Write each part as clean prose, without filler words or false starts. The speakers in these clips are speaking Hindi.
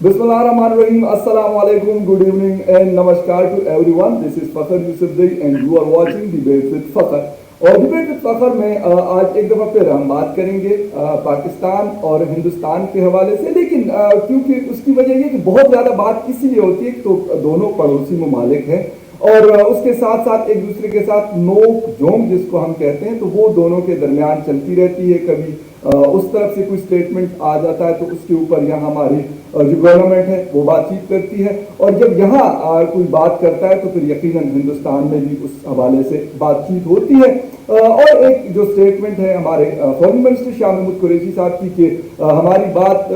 Bismillahirrahmanirrahim. Assalamu alaikum. Good evening and namaskar to everyone. This is Fakhar Yusufzai and you are watching Debate with Fakhar. और डिबेट विद फखर में आज एक दफ़ा फिर हम बात करेंगे पाकिस्तान और हिंदुस्तान के हवाले से, लेकिन क्योंकि उसकी वजह ये कि बहुत ज़्यादा बात इसीलिए होती है कि तो दोनों पड़ोसी ममालिक हैं और उसके साथ साथ एक दूसरे के साथ नोक झोंक जिसको हम कहते हैं, तो वो दोनों के दरमियान चलती रहती है। कभी उस तरफ से कोई स्टेटमेंट आ जाता है तो उसके ऊपर यहाँ हमारी जो गवर्नमेंट है वो बातचीत करती है, और जब यहाँ कोई बात करता है तो फिर यकीनन हिंदुस्तान में भी उस हवाले से बातचीत होती है। और एक जो स्टेटमेंट है हमारे फॉरेन मिनिस्टर शाह महमूद कुरैशी साहब की कि हमारी बात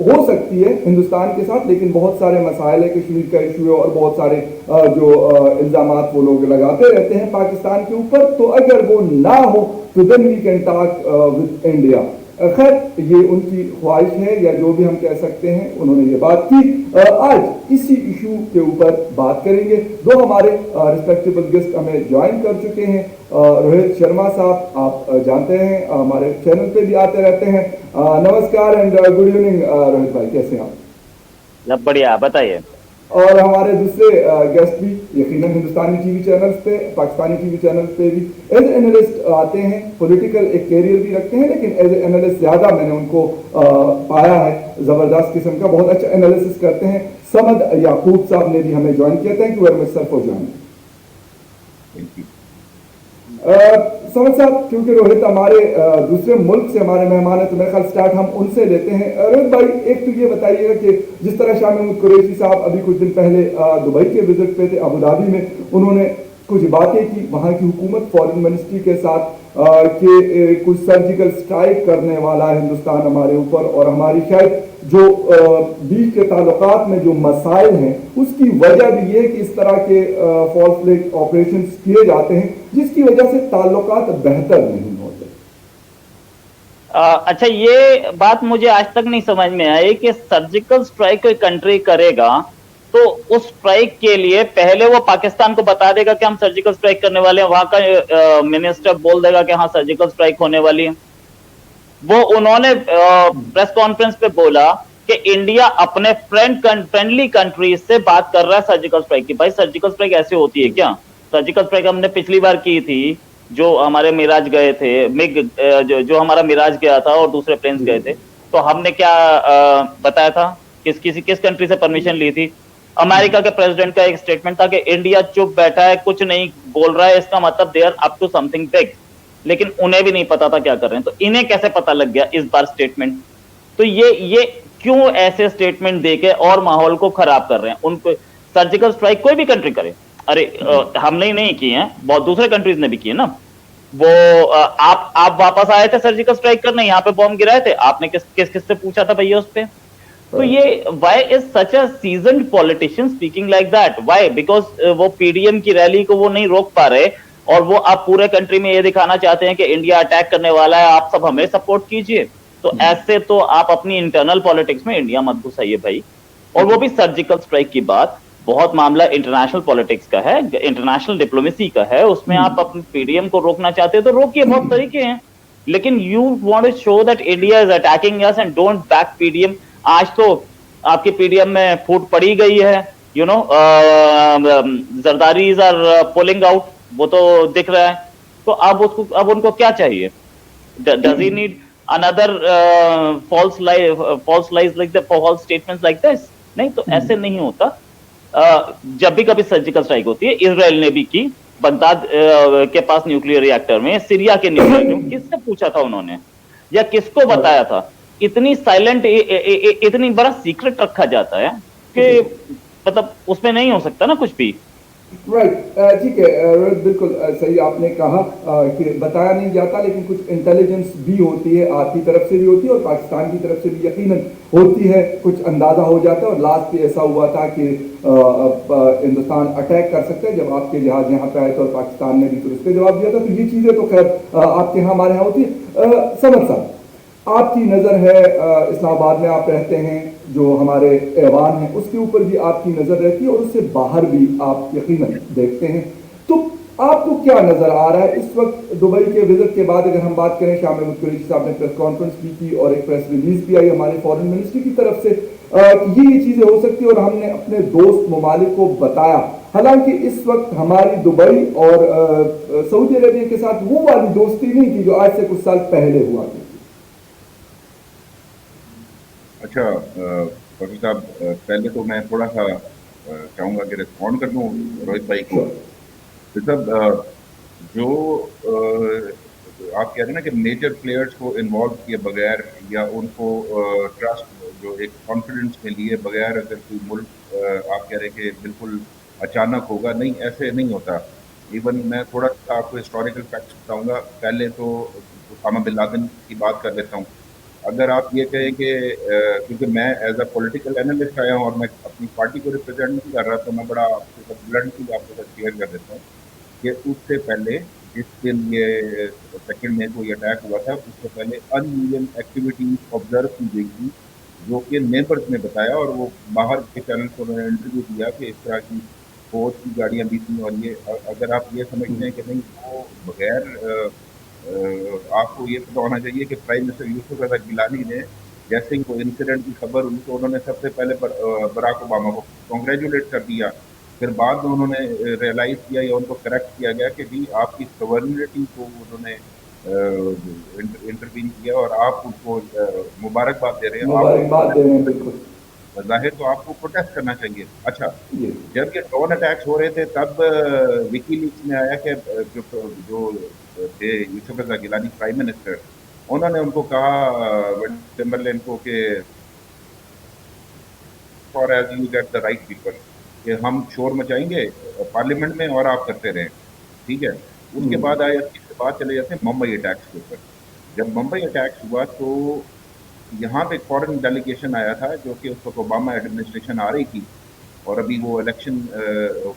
हो सकती है हिंदुस्तान के साथ, लेकिन बहुत सारे मसाइल है, कश्मीर का इशू है और बहुत सारे जो इल्जामात वो लोग लगाते रहते हैं पाकिस्तान के ऊपर, तो अगर वो ना हो तो then we can talk with India. खैर ये उनकी ख्वाहिश है या जो भी हम कह सकते हैं, उन्होंने ये बात की। आज इसी इशू के ऊपर बात करेंगे। दो हमारे रिस्पेक्टेबल गेस्ट हमें ज्वाइन कर चुके हैं। रोहित शर्मा साहब, आप जानते हैं हमारे चैनल पे भी आते रहते हैं। नमस्कार एंड गुड इवनिंग रोहित भाई, कैसे हैं आप? बढ़िया, बताइए। और हमारे दूसरे गेस्ट भी यकीनन हिंदुस्तानी टीवी चैनल्स पे, पाकिस्तानी टीवी चैनल्स पे भी एज एनालिस्ट आते हैं, पॉलिटिकल एक कैरियर भी रखते हैं, लेकिन एज एनालिस्ट ज़्यादा मैंने उनको पाया है, ज़बरदस्त किस्म का बहुत अच्छा एनालिसिस करते हैं। समद याकूब साहब ने भी हमें ज्वाइन किया। Thank you very much sir for joining. समझ साहब, क्योंकि रोहित हमारे दूसरे मुल्क से हमारे मेहमान है तो मेरे ख्याल स्टार्ट हम उनसे लेते हैं। रोहित भाई, एक तो ये बताइएगा कि जिस तरह शाह महमूद कुरैशी साहब अभी कुछ दिन पहले दुबई के विजिट पे थे, अबू धाबी में, उन्होंने कुछ बातें की वहाँ की हुकूमत फॉरेन मिनिस्ट्री के साथ कि कुछ सर्जिकल स्ट्राइक करने वाला है हिंदुस्तान हमारे ऊपर, और हमारी शायद जो बीच के ताल्लुकात में जो मसाइल हैं उसकी वजह भी ये कि इस तरह के फॉल्स फ्लैग ऑपरेशन किए जाते हैं जिसकी वजह से ताल्लुकात बेहतर नहीं होते। अच्छा, ये बात मुझे आज तक नहीं समझ में आई कि सर्जिकल स्ट्राइक कोई कंट्री करेगा तो उस स्ट्राइक के लिए पहले वो पाकिस्तान को बता देगा कि हम सर्जिकल स्ट्राइक करने वाले हैं, वहां का मिनिस्टर बोल देगा कि हाँ सर्जिकल स्ट्राइक होने वाली है। वो उन्होंने प्रेस कॉन्फ्रेंस पे बोला कि इंडिया अपने फ्रेंडली कंट्री से बात कर रहा है सर्जिकल स्ट्राइक की। भाई सर्जिकल स्ट्राइक ऐसे होती है क्या? सर्जिकल स्ट्राइक हमने पिछली बार की थी, जो हमारे मिराज गए थे, मिग जो हमारा मिराज गया था और दूसरे प्लेन्स गए थे, तो हमने क्या बताया था? किस कंट्री से परमिशन ली थी? अमेरिका के प्रेसिडेंट का एक स्टेटमेंट था कि इंडिया चुप बैठा है, कुछ नहीं बोल रहा है, इसका मतलब they are up to something big. लेकिन उन्हें भी नहीं पता था क्या कर रहे हैं, तो इन्हें कैसे पता लग गया इस बार स्टेटमेंट? तो ये क्यों ऐसे स्टेटमेंट देके और माहौल को खराब कर रहे हैं? उनको सर्जिकल स्ट्राइक कोई भी कंट्री करे, अरे हमने ही नहीं किए हैं, बहुत दूसरे कंट्रीज ने भी किए ना। वो आप वापस आए थे सर्जिकल स्ट्राइक करने, यहाँ पे बॉम्ब गिराए थे, आपने किस से पूछा था भैया उस पे? तो ये why is such a seasoned politician speaking like that? Why? Because वो पीडीएम की रैली को वो नहीं रोक पा रहे और वो आप पूरे कंट्री में ये दिखाना चाहते हैं कि इंडिया अटैक करने वाला है, आप सब हमें सपोर्ट कीजिए। तो ऐसे तो आप अपनी इंटरनल पॉलिटिक्स में इंडिया मत घुसाइए भाई। और वो भी सर्जिकल स्ट्राइक की बात, बहुत मामला इंटरनेशनल पॉलिटिक्स का है, इंटरनेशनल डिप्लोमेसी का है, उसमें आप अपने पीडीएम को रोकना चाहते हो तो रोकिए, बहुत तरीके हैं। लेकिन you want to show that India is attacking us and don't back PDM. आज तो आपके पीडीएम में फूट पड़ी गई है, you know, Zardaris are pulling out, वो तो दिख रहा है। तो अब उनको क्या चाहिए? Does he need another false lies like the false statements like this? नहीं, तो ऐसे नहीं होता। जब भी कभी सर्जिकल स्ट्राइक होती है, इजराइल ने भी की, बगदाद के पास न्यूक्लियर रिएक्टर में, सीरिया के न्यूक्लियर में, किससे पूछा था उन्होंने या किसको बताया था? इतनी साइलेंट, इतनी बड़ा सीक्रेट रखा जाता है कि मतलब उसमें नहीं हो सकता ना कुछ भी। राइट, ठीक है, बिल्कुल सही आपने कहा कि बताया नहीं जाता, लेकिन कुछ इंटेलिजेंस भी होती है, आपकी तरफ से भी होती है और पाकिस्तान की तरफ से भी यकीनन होती है, कुछ अंदाजा हो जाता है। और लास्ट पे ऐसा हुआ था कि हिंदुस्तान अटैक कर सकता है, जब आपके जहाज यहाँ पे आए थे और पाकिस्तान ने भी फिर उस पर जवाब दिया था। तो ये चीज़ें तो खैर आपके यहाँ हमारे यहाँ होती है। समझ साहब, आपकी नज़र है, इस्लामाबाद में आप रहते हैं, जो हमारे ऐवान है उसके ऊपर भी आपकी नज़र रहती है और उससे बाहर भी आप यकीनन देखते हैं, तो आपको क्या नज़र आ रहा है इस वक्त दुबई के विजिट के बाद? अगर हम बात करें, शाह महमूद कुरैशी साहब ने प्रेस कॉन्फ्रेंस भी की और एक प्रेस रिलीज भी आई हमारे फॉरेन मिनिस्ट्री की तरफ से, ये चीजें हो सकती है और हमने अपने दोस्त ममालिक को बताया। हालांकि इस वक्त हमारी दुबई और सऊदी अरबिया के साथ वो वाली दोस्ती नहीं थी जो आज से कुछ साल पहले हुआ करती थी। अच्छा फकीर साहब, पहले तो मैं थोड़ा सा चाहूंगा कि रिस्पॉन्ड कर दूं रोहित भाई को। श्योर। तो साहब, जो आप कह रहे हैं ना कि मेजर प्लेयर्स को इन्वॉल्व किए बगैर या उनको ट्रस्ट जो एक कॉन्फिडेंस में लिए बगैर अगर कोई मुल्क आप कह रहे हैं कि बिल्कुल अचानक होगा, नहीं ऐसे नहीं होता। इवन मैं थोड़ा सा आपको हिस्टोरिकल फैक्ट्स बताऊंगा। पहले तो उसामा बिन लादेन की बात कर लेता हूँ। अगर आप ये कहें कि क्योंकि मैं एज अ पॉलिटिकल एनालिस्ट आया हूँ और मैं अपनी पार्टी को रिप्रेजेंट नहीं कर रहा, तो मैं बड़ा आपके साथ ब्लंटली आपके साथ शेयर कर देता हूँ कि उससे पहले जिस दिन ये 2 मई को ये अटैक हुआ था, उससे पहले अनयूजुअल एक्टिविटीज ऑब्जर्व की गई थी, जो कि नेबर्स ने बताया, और वो बाहर के चैनल को उन्होंने इंटरव्यू दिया कि इस तरह की फौज की गाड़ियां भी थी। और ये अगर आप ये समझते हैं कि नहीं, वो बगैर आपको ये पता होना चाहिए कि प्राइम मिनिस्टर यूसुफ रजा गिलानी ने जैसे ही वो इंसिडेंट की खबर हुई तो उन्होंने सबसे पहले बराक ओबामा को कॉन्ग्रेचुलेट कर दिया। फिर बाद में उन्होंने रियलाइज किया या उनको करेक्ट किया गया कि जी आपकी सवर्निटी को उन्होंने इंटरवीन किया और आप उनको मुबारकबाद दे रहे हैं। मुबारकबाद दे रहे हैं, बिल्कुल। जाहिर तो आपको प्रोटेस्ट करना चाहिए। अच्छा, ये जब ये ड्रोन अटैक्स हो रहे थे तब विकीलीक्स में आया कि जो थे यूसुफ रजा गिलानी प्राइम मिनिस्टर, उन्होंने उनको कहा टिम्बरलेन को कि for as you get the right people, कि हम शोर मचाएंगे पार्लियामेंट में और आप करते रहें, ठीक है। उसके बाद आया, इसके बाद चले जाते हैं मुंबई अटैक्स के ऊपर। जब मुंबई अटैक्स हुआ तो यहाँ पे फॉरेन डेलीगेशन आया था, जो कि उस वक्त ओबामा एडमिनिस्ट्रेशन आ रही थी और अभी वो इलेक्शन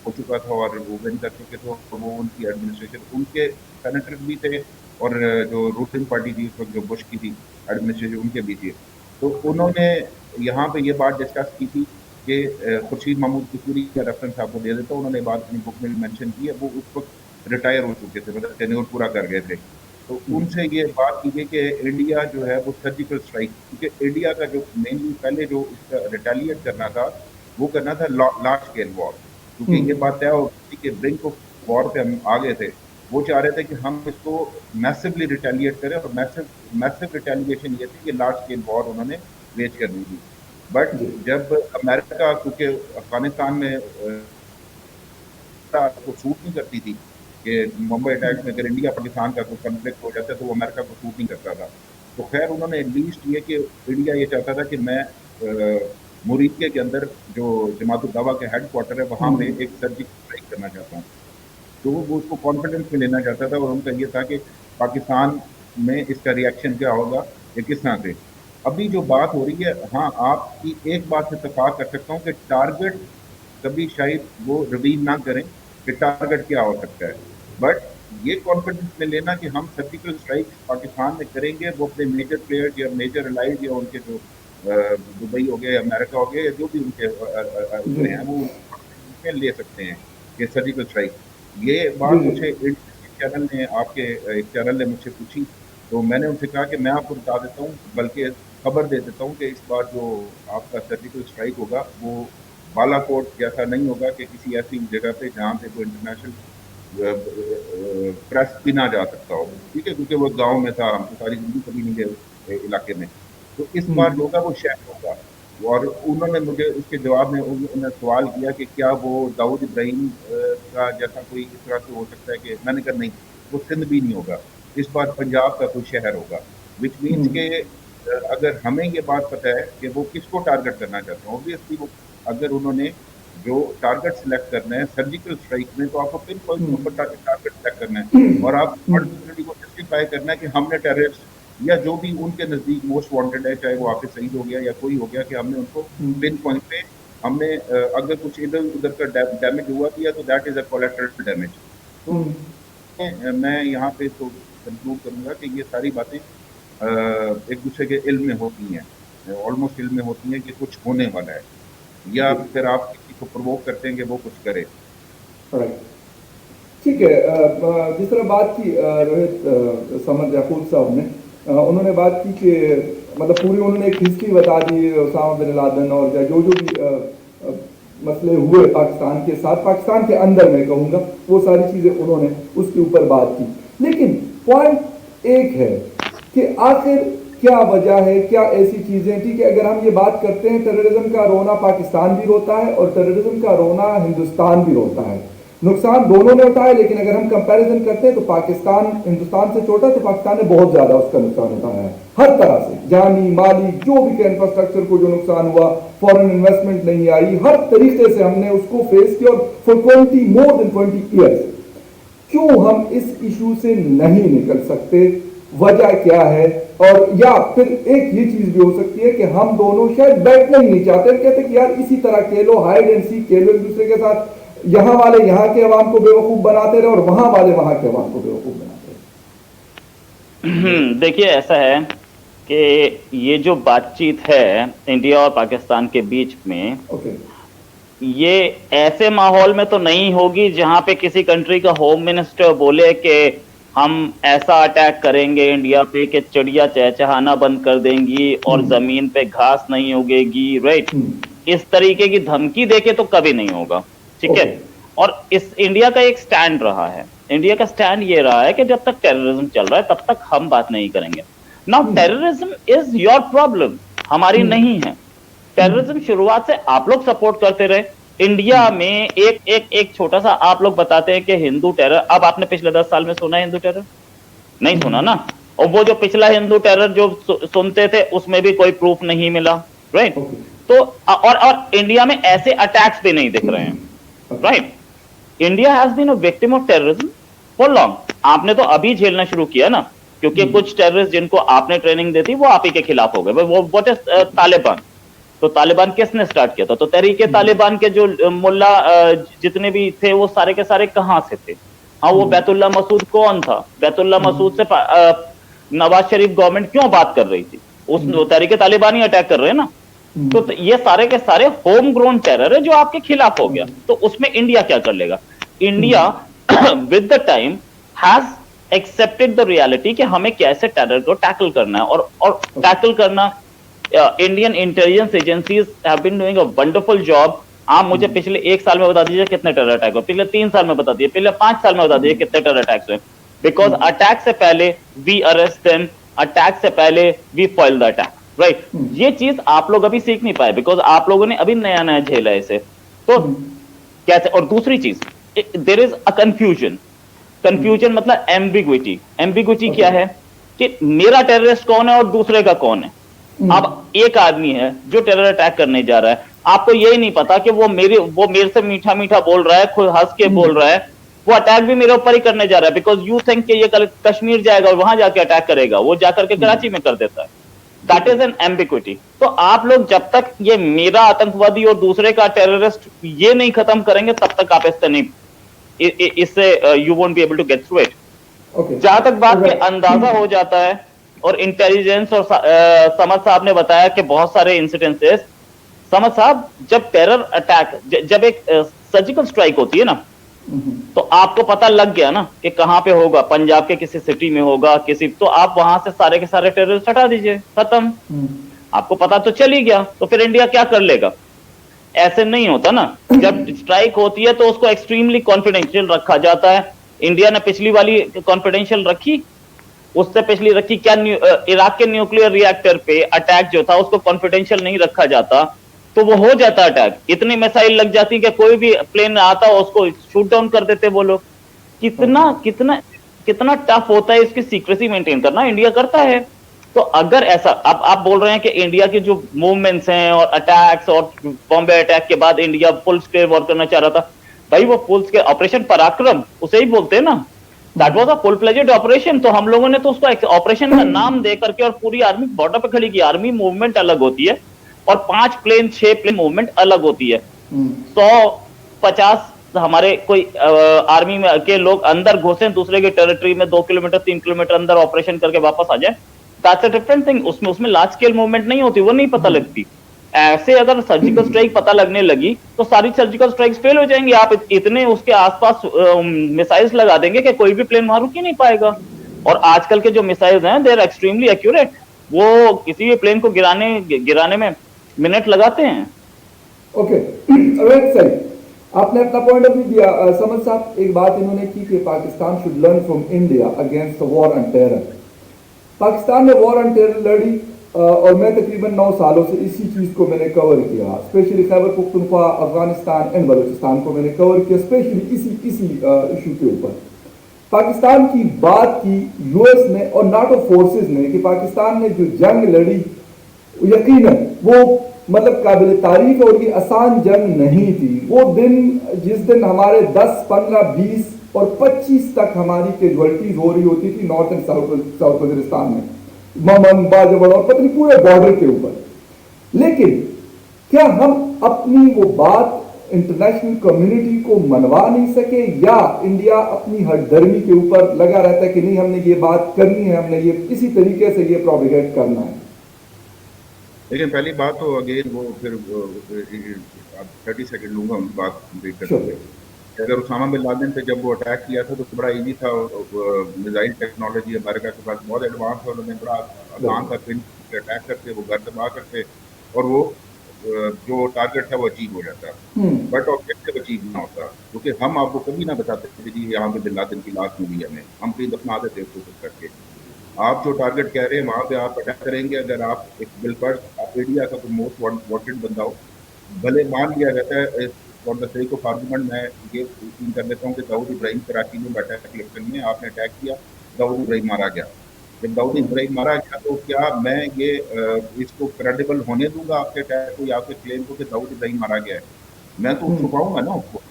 हो चुका था और वो विन कर चुके थे, और वो उनकी एडमिनिस्ट्रेशन, उनके सेनेटर्स भी थे और जो रूलिंग पार्टी थी उस वक्त जो बुश की थी एडमिनिस्ट्रेशन, उनके भी थे। तो उन्होंने यहाँ पे ये बात डिस्कस की थी कि खुर्शीद महमूद कसूरी का रेफरेंस आपको दे देता हूँ, उन्होंने बात अपनी बुक में भी मेंशन की है। वो उस वक्त रिटायर हो चुके थे, मतलब टेन्योर पूरा कर गए थे। तो उनसे ये बात की गई कि इंडिया जो है वो सर्जिकल स्ट्राइक, क्योंकि इंडिया का जो मेनली पहले जो इसका रिटेलिएट करना था, वो करना था लार्ज स्केल वॉर, क्योंकि ये बात तय हो गई कि ब्रिंक ऑफ वॉर पे हम आ गए थे। वो चाह रहे थे कि हम इसको मैसिवली रिटेलिएट करें, और मैसिव रिटेलिएशन ये थी कि लार्ज स्केल वॉर उन्होंने वेज करनी थी। बट जी। जब अमेरिका, क्योंकि अफगानिस्तान में को सूट नहीं करती थी कि मुंबई अटैक्स में अगर इंडिया पाकिस्तान का कोई कन्फ्लिक्ट हो जाता तो वो अमेरिका को सूट नहीं करता था। तो खैर उन्होंने एटलीस्ट ये कि इंडिया ये चाहता था कि मैं मुरीके के अंदर जो जमात दावा के हेड क्वार्टर है वहाँ पे एक सर्जिकल स्ट्राइक करना चाहता हूँ। तो वो उसको कॉन्फिडेंस में लेना चाहता था, और उनका ये था कि पाकिस्तान में इसका रिएक्शन क्या होगा या किस तरह से। अभी जो बात हो रही है, हाँ आपकी एक बात से इत्तेफाक कर सकता हूँ कि टारगेट कभी शायद वो रिवील ना करें कि टारगेट क्या हो सकता है, बट ये कॉन्फिडेंस में लेना कि हम सर्जिकल स्ट्राइक पाकिस्तान में करेंगे, वो अपने मेजर प्लेयर्स या मेजर अलाइज या उनके जो दुबई हो गया, अमेरिका हो गया, या जो भी उनके उसमें हैं, वो उसमें ले सकते हैं कि सर्जिकल स्ट्राइक। ये बात जी। मुझे एक चैनल ने, आपके एक चैनल ने मुझसे पूछी, तो मैंने उनसे कहा कि मैं आपको बता देता हूँ, बल्कि खबर दे देता हूँ कि इस बार जो आपका सर्जिकल स्ट्राइक होगा वो बालाकोट जैसा नहीं होगा कि किसी ऐसी जगह पे जहाँ पे कोई इंटरनेशनल प्रेस भी ना जा सकता हो, ठीक है, क्योंकि वो गांव में था, हम तो सारी जिंदगी कभी नहीं गए उस इलाके में। तो इस बार जो होगा वो शहर होगा। और उन्होंने मुझे उसके जवाब में उन्होंने सवाल किया कि क्या वो दाऊद इब्राहिम का जैसा कोई इस तरह से हो सकता है कि, मैंने कहा नहीं, वो सिंध भी नहीं होगा, इस बार पंजाब का कोई शहर होगा। विच मीन्स के अगर हमें ये बात पता है कि वो किसको टारगेट करना चाहते हैं, ऑब्वियसली वो अगर उन्होंने जो टारगेट सिलेक्ट करना है सर्जिकल स्ट्राइक में, तो आपको पिन पॉइंट के ऊपर टारगेट सिलेक्ट करना है, और आप पर्टिकुलरली को जस्टिफाई करना है कि हमने टेररिस्ट या जो भी उनके नजदीक मोस्ट वांटेड है, चाहे वो आपके शहीद हो गया या कोई हो गया, कि हमने उनको पिन पॉइंट पे हमने अगर कुछ इधर उधर का डैमेज हुआ किया तो that is a collateral damage. तो मैं यहाँ पे तो कंक्लूड करूंगा कि ये सारी बातें एक दूसरे के इल्म में होती हैं, ऑलमोस्ट इल्म में होती हैं कि कुछ होने वाला है, या फिर आप किसी को प्रवोक करते हैं कि वो कुछ करे। राइट, ठीक है। जिस तरह बात की रोहित समद याकूब साहब ने, उन्होंने बात की कि मतलब पूरी उन्होंने एक हिस्ट्री बता दी उसामा बिन लादेन और जो जो भी मसले हुए पाकिस्तान के साथ, पाकिस्तान के अंदर मैं कहूँगा, वो सारी चीज़ें उन्होंने उसके ऊपर बात की। लेकिन पॉइंट एक है कि आखिर क्या वजह है, क्या ऐसी चीज़ें थी कि अगर हम ये बात करते हैं टेररिज्म का रोना पाकिस्तान भी रोता है और टेररिज्म का रोना हिंदुस्तान भी रोता है। नुकसान दोनों ने उठाया, लेकिन अगर हम कंपैरिजन करते हैं तो पाकिस्तान हिंदुस्तान से छोटा, तो पाकिस्तान ने बहुत ज़्यादा उसका नुकसान उठाया है हर तरह से, जानी माली जो भी इंफ्रास्ट्रक्चर को जो नुकसान हुआ, फॉरेन इन्वेस्टमेंट नहीं आई, हर तरीके से हमने उसको फेस किया। और फॉर मोर देन 20 ईयर्स क्यों हम इस इशू से नहीं निकल सकते, वजह क्या है? और या फिर एक ये चीज भी हो सकती है कि हम दोनों शायद बैठना ही नहीं चाहते, कहते कि यार इसी तरह खेलो, हाइड एंड सीक खेलो एक दूसरे के साथ, यहां वाले यहां के अवाम को बेवकूफ बनाते रहे और वहां वाले वहां के अवाम को बेवकूफ बनाते रहे। देखिए ऐसा है कि ये जो बातचीत है इंडिया और पाकिस्तान के बीच में, ये ऐसे माहौल में तो नहीं होगी जहां पे किसी कंट्री का होम मिनिस्टर बोले कि हम ऐसा अटैक करेंगे इंडिया पे कि चिड़िया चहचहाना बंद कर देंगी और जमीन पे घास नहीं उगेगी, राइट? इस तरीके की धमकी देके तो कभी नहीं होगा, ठीक है? और इस इंडिया का एक स्टैंड रहा है, इंडिया का स्टैंड ये रहा है कि जब तक टेररिज्म चल रहा है तब तक हम बात नहीं करेंगे। Now terrorism is your problem, हमारी नहीं है। टेररिज्म शुरुआत से आप लोग सपोर्ट करते रहे। इंडिया में एक छोटा सा आप लोग बताते हैं कि हिंदू टेरर, अब आपने पिछले 10 साल में सुना है हिंदू टेरर? नहीं सुना ना। और वो जो पिछला हिंदू टेरर जो सुनते थे उसमें भी कोई प्रूफ नहीं मिला, राइट? तो और इंडिया में ऐसे अटैक्स भी नहीं दिख रहे हैं, right? India has been a victim of terrorism for long. आपने तो अभी झेलना शुरू किया ना, क्योंकि कुछ टेररिस्ट जिनको आपने ट्रेनिंग दी थी वो आप ही के खिलाफ हो गए। वो व्हाट इज तालिबान? तो तालिबान किसने स्टार्ट किया था? तो तहरीके तालिबान के जो मुल्ला जितने भी थे वो सारे के सारे कहां से थे? हाँ, वो बैतुल्ला मसूद कौन था? बैतुल्ला मसूद से नवाज शरीफ गवर्नमेंट क्यों बात कर रही थी? उस तहरीके तालिबान ही अटैक कर रहे हैं ना। तो ये सारे के सारे होम ग्रोन टेरर है जो आपके खिलाफ हो गया। तो उसमें इंडिया क्या कर लेगा? India with the time has accepted the reality कि हमें कैसे टेरर को टैकल करना है और टैकल करना। Indian intelligence agencies have been doing a wonderful job. आप मुझे पिछले 1 साल में बता दीजिए कितने टेरर अटैक हुए, पिछले 3 साल में बता दीजिए, पिछले 5 साल में बता दीजिए कितने टेरर अटैक्स हुए। बिकॉज अटैक से पहले वी अरेस्ट देम, अटैक से पहले we foil the attack, right? ये चीज आप लोग अभी सीख नहीं पाए बिकॉज आप लोगों ने अभी नया नया झेला है इसे। तो कैसे? और दूसरी चीज, there is a confusion. Confusion मतलब एम्बिग्विटी। एम्बिग्विटी क्या है कि मेरा टेररिस्ट कौन है और दूसरे का कौन है। अब एक आदमी है जो टेरर अटैक करने जा रहा है, आपको यही नहीं पता कि वो मेरे से मीठा मीठा बोल रहा है, खुद हंस के बोल रहा है, वो अटैक भी मेरे ऊपर ही करने जा रहा है। बिकॉज यू थिंक कि ये कश्मीर जाएगा और वहां जाके अटैक करेगा, वो जाकर के कराची में कर देता है। That is an ambiguity. तो आप लोग जब तक ये मेरा आतंकवादी और दूसरे का टेररिस्ट ये नहीं खत्म करेंगे तब तक आप इससे you won't be able to get through it. जहां तक बात के अंदाजा हो जाता है, और इंटेलिजेंस और समझ साहब ने बताया कि बहुत सारे इंसिडेंसेस, समझ साहब जब टेरर अटैक, जब एक सर्जिकल स्ट्राइक होती है ना, तो आपको पता लग गया ना कि कहां पे होगा, पंजाब के किसी सिटी में होगा, किसी, तो आप वहां से सारे के सारे टेररिस्ट हटा दीजिए, खत्म। आपको पता तो चल ही गया, तो फिर इंडिया क्या कर लेगा? ऐसे नहीं होता ना। जब स्ट्राइक होती है तो उसको एक्सट्रीमली कॉन्फिडेंशियल रखा जाता है। इंडिया ने पिछली वाली कॉन्फिडेंशियल रखी, उससे पिछली रखी क्या? इराक के न्यूक्लियर रिएक्टर पे अटैक जो था उसको कॉन्फिडेंशियल नहीं रखा जाता तो वो हो जाता अटैक। इतनी मिसाइल लग जाती कि कोई भी प्लेन आता उसको शूट डाउन कर देते वो लोग। कितना कितना कितना टफ होता है इसकी सीक्रेसी मेंटेन करना, इंडिया करता है। तो अगर ऐसा, अब आप बोल रहे हैं कि इंडिया के जो मूवमेंट्स हैं और अटैक्स, और बॉम्बे अटैक के बाद इंडिया फुल स्केल वॉर करना चाह रहा था, भाई वो फुल स्केल ऑपरेशन पराक्रम उसे ही बोलते हैं ना, that was a full fledged operation. तो हम लोगों ने तो उसको ऑपरेशन का नाम दे करके और पूरी आर्मी बॉर्डर पे खड़ी की। आर्मी मूवमेंट अलग होती है और 5 प्लेन 6 प्लेन मूवमेंट अलग होती है। 150 हमारे कोई आर्मी में के लोग अंदर घुसे दूसरे के टेरिटरी में, 2 किलोमीटर 3 किलोमीटर अंदर ऑपरेशन करके वापस आ जाए, दैट्स अ डिफरेंट थिंग। उसमें लार्ज स्केल मूवमेंट नहीं होती, वो नहीं पता लगती। ऐसे अगर सर्जिकल स्ट्राइक पता लगने लगी तो सारी सर्जिकल स्ट्राइक्स फेल हो जाएंगी। आप इतने उसके आसपास मिसाइल्स लगा देंगे कि कोई भी प्लेन वहां रुक ही नहीं पाएगा। और आजकल के जो मिसाइल्स हैं दे आर एक्सट्रीमली एक्यूरेट, वो किसी भी प्लेन को गिराने में मिनट लगाते हैं। ओके, राइट, सही, आपने अपना पॉइंट ऑफ व्यू दिया। समझ साहब, एक बात इन्होंने की कि Pakistan should learn from India against the war on terror. Pakistan ने वॉर ऑन टेरर लड़ी, और मैं तकरीबन 9 सालों से इसी चीज़ को मैंने कवर किया, स्पेशली खैबर पख्तूनख्वा, अफगानिस्तान एंड बलूचिस्तान को मैंने कवर किया, स्पेशली इसी इशू के ऊपर। पाकिस्तान की बात की यूएस ने और नाटो फोर्सेस ने कि पाकिस्तान ने जो जंग लड़ी, यकीनन वो मतलब काबिल तारीफ है, और ये आसान जंग नहीं थी। वो दिन जिस दिन हमारे 10, 15, 20 और 25 तक हमारी कैजुअलिटीज हो रही होती थी नॉर्थ एंड साउथ वजीरिस्तान में, ममन, बाजवड़ और पत्नी पूरे बॉर्डर के ऊपर। लेकिन क्या हम अपनी वो बात इंटरनेशनल कम्युनिटी को मनवा नहीं सके, या इंडिया अपनी हरदर्मी के ऊपर लगा रहता है कि नहीं हमने ये बात करनी है, हमने ये इसी तरीके से ये प्रोपेगेट करना है? लेकिन पहली बात तो अगेन वो फिर 30 सेकंड लूंगा उनकी बात कंप्लीट करते हुए। अगर उसामा बिन लादेन पे जब वो अटैक किया था तो बड़ा इजी था, मिसाइल टेक्नोलॉजी अमेरिका के पास बहुत एडवांस है, उन्होंने बड़ा आसान था, पिन अटैक करते, वो घर दबा करते और वो जो टारगेट था वो अचीव हो जाता। बट ऑब्जेक्टिव अचीव ना होता, क्योंकि हम आपको कभी ना बताते थे जी यहाँ पे बिन लादेन की लाश मिली हमें, हम कहीं दफना देते उसको कुछ करके। आप जो टारगेट कह रहे हैं वहां पे आप अटैक करेंगे, अगर आप एक बिलफर्ज आप इंडिया का कोई मोस्ट वांटेड बंदा हो, भले मान लिया जाता है for the sake of argument, मैं ये यकीन कर लेता हूँ कि दाऊद इब्राहिम कराची में बैठा है इलेक्शन में, आपने अटैक किया, दाऊद इब्राहिम मारा गया। जब दाऊद इब्राहिम मारा गया तो क्या मैं ये इसको क्रेडिबल होने दूंगा आपके अटैक को या आपके क्लेम को कि दाऊद इब्राहिम मारा गया है? मैं तो छुपाऊंगा ना उसको।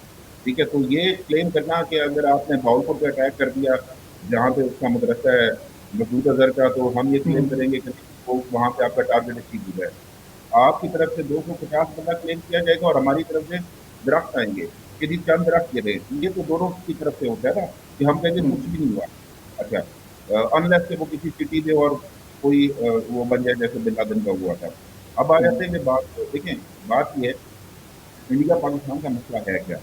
ठीक है, तो ये क्लेम करना कि अगर आपने भावलपुर पे अटैक कर दिया जहाँ पे उसका मदरसा है मसूद अजहर का, तो हम ये क्लेम करेंगे कि वो वहाँ पे आपका टारगेट अचीव हुआ है। आपकी तरफ से 250 बंदा क्लेम किया जाएगा और हमारी तरफ से दरख्त आएंगे कि जी चंद दरख्त गिरे। ये तो दोनों की तरफ से होता है ना कि हम कहेंगे कुछ भी नहीं हुआ। अच्छा, अनलेस के वो किसी सिटी में और कोई वो बन जाए जैसे बिन लादेन का हुआ था। अब आ जाते हैं बात, देखें बात ये है इंडिया पाकिस्तान का मसला है क्या?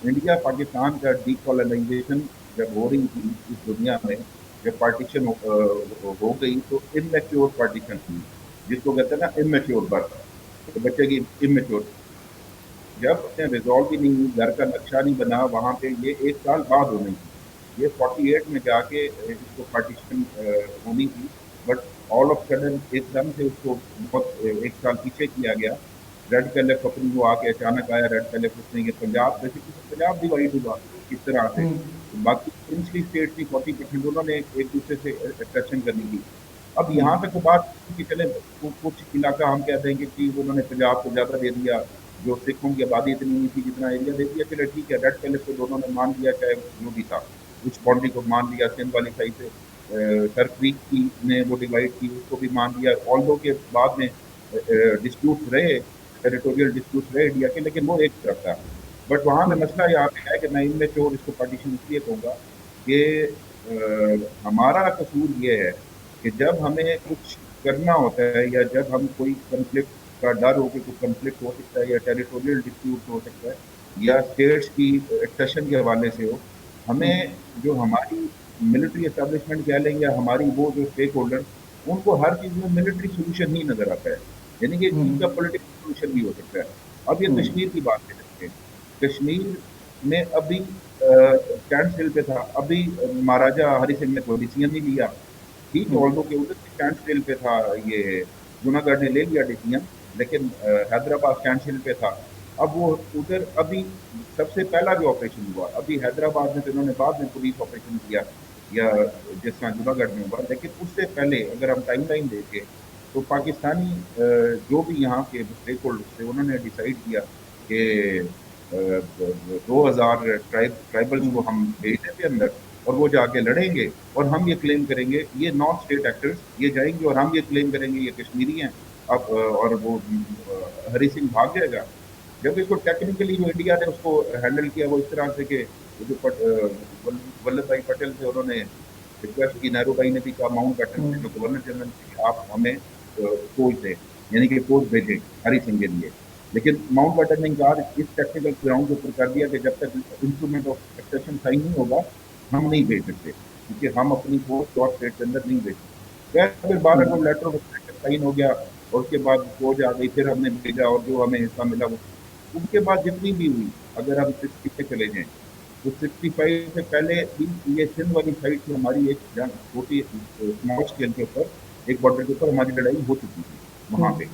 इंडिया पाकिस्तान का डीकोलोनाइजेशन जब हो रही थी इस दुनिया में, जब पार्टीशन हो गई तो इमेच्योर पार्टीशन थी, जिसको कहते हैं ना इमेच्योर बर्थ, तो बच्चे की इमेच्योर, जब उसने रिजॉल्व ही नहीं, घर का नक्शा नहीं बना, वहाँ पे ये 1 साल बाद होनी थी, ये 48 में जाके इसको पार्टीशन होनी थी, बट ऑल ऑफ सडन एकदम से उसको बहुत 1 साल पीछे किया गया। रेड पहले पकड़ी वो आके अचानक आया, रेड पहले उसने ये पंजाब, बेसिकली पंजाब डिवाइड हुआ इस तरह से, तो बाकी प्रिंसली स्टेट थी 40% उन्होंने एक दूसरे से अट्रैक्शन करनी थी। अब यहाँ पे तो बात कि चले कुछ इलाका हम कह देंगे कि उन्होंने पंजाब को ज़्यादा दे दिया, जो सिखों की आबादी इतनी नहीं थी जितना एरिया दे दिया, चलो ठीक है, रेड पहले तो दोनों ने मान लिया, चाहे जो भी था उस बाउंड्री को मान लिया। सिंध वाली साइड से सर क्रीक की ने वो डिवाइड की, उसको भी मान लिया, ऑल्दो के बाद में डिस्प्यूट रहे, टेरिटोरियल डिस्प्यूट रहे इंडिया के, लेकिन वो एक तरफ था। बट वहाँ पे मसला यहाँ पे है कि मैं इनमें चोर इसको पार्टीशन इसलिए कहूँगा कि हमारा कसूर ये है कि जब हमें कुछ करना होता है या जब हम कोई कंफ्लिक्ट का डर हो कि कुछ कंफ्लिक्ट हो सकता है या टेरिटोरियल डिस्प्यूट हो सकता है या स्टेट्स की एक्सेशन के हवाले से हो, हमें जो हमारी मिलिट्री एस्टेब्लिशमेंट कह लें या हमारी वो जो स्टेक होल्डर, उनको हर चीज़ में मिलिट्री सोल्यूशन ही नज़र आता है, यानी कि इनका पॉलिटिकल सोल्यूशन भी हो सकता है। अब ये कश्मीर की बात कर सकते हैं, कश्मीर में अभी स्टैंड स्टिल पे था, अभी महाराजा हरि सिंह ने कोई डिसीजन नहीं लिया, ठीक है, ऑल्दो के उधर स्टैंड स्टिल पे था, ये जूनागढ़ ने ले लिया डिसीजन, लेकिन हैदराबाद स्टैंड स्टिल पे था। अब वो उधर अभी सबसे पहला जो ऑपरेशन हुआ अभी हैदराबाद में, तो इन्होंने बाद में पुलिस ऑपरेशन किया या जिस तरह जूनागढ़ में हुआ, लेकिन उससे पहले अगर हम टाइम लाइन देखें तो पाकिस्तानी जो भी यहाँ के स्टेक होल्डर्स थे उन्होंने डिसाइड किया कि 2000 ट्राइबल्स को हम भेज देते अंदर और वो जाके लड़ेंगे और हम ये क्लेम करेंगे, ये नॉन स्टेट एक्टर्स ये जाएंगे और हम ये क्लेम करेंगे ये कश्मीरी हैं। अब और वो हरी सिंह भाग जाएगा। जब इसको टेक्निकली जो इंडिया ने उसको हैंडल किया वो इस तरह से कि जो वल्लभ भाई पटेल थे उन्होंने रिक्वेस्ट की, नेहरू भाई ने भी कहा माउंट बैटन से जो गवर्नर जनरल थे आप हमें फौज दें, यानी कि फौज भेजें हरी सिंह के लिए, लेकिन माउंट बैटन ने कहा इस टेक्निकल ग्राउंड के ऊपर कर दिया कि जब तक इंस्ट्रूमेंट ऑफ एक्सेशन साइन नहीं होगा हम नहीं भेज सकते। क्योंकि हम अपनी पोस्ट और स्टेट के अंदर नहीं भेजते। फिर 12 को लेटर ऑफ साइन हो गया और उसके बाद फौज आ गई, फिर हमने भेजा और जो हमें हिस्सा मिला वो उसके बाद जितनी भी हुई। अगर हम 60 पे चले जाएं तो 65 से पहले भी ये सिंध वाली साइड से हमारी एक जंग छोटी स्मॉल स्केल के ऊपर एक बॉर्डर के ऊपर हमारी लड़ाई हो चुकी थी वहां पे।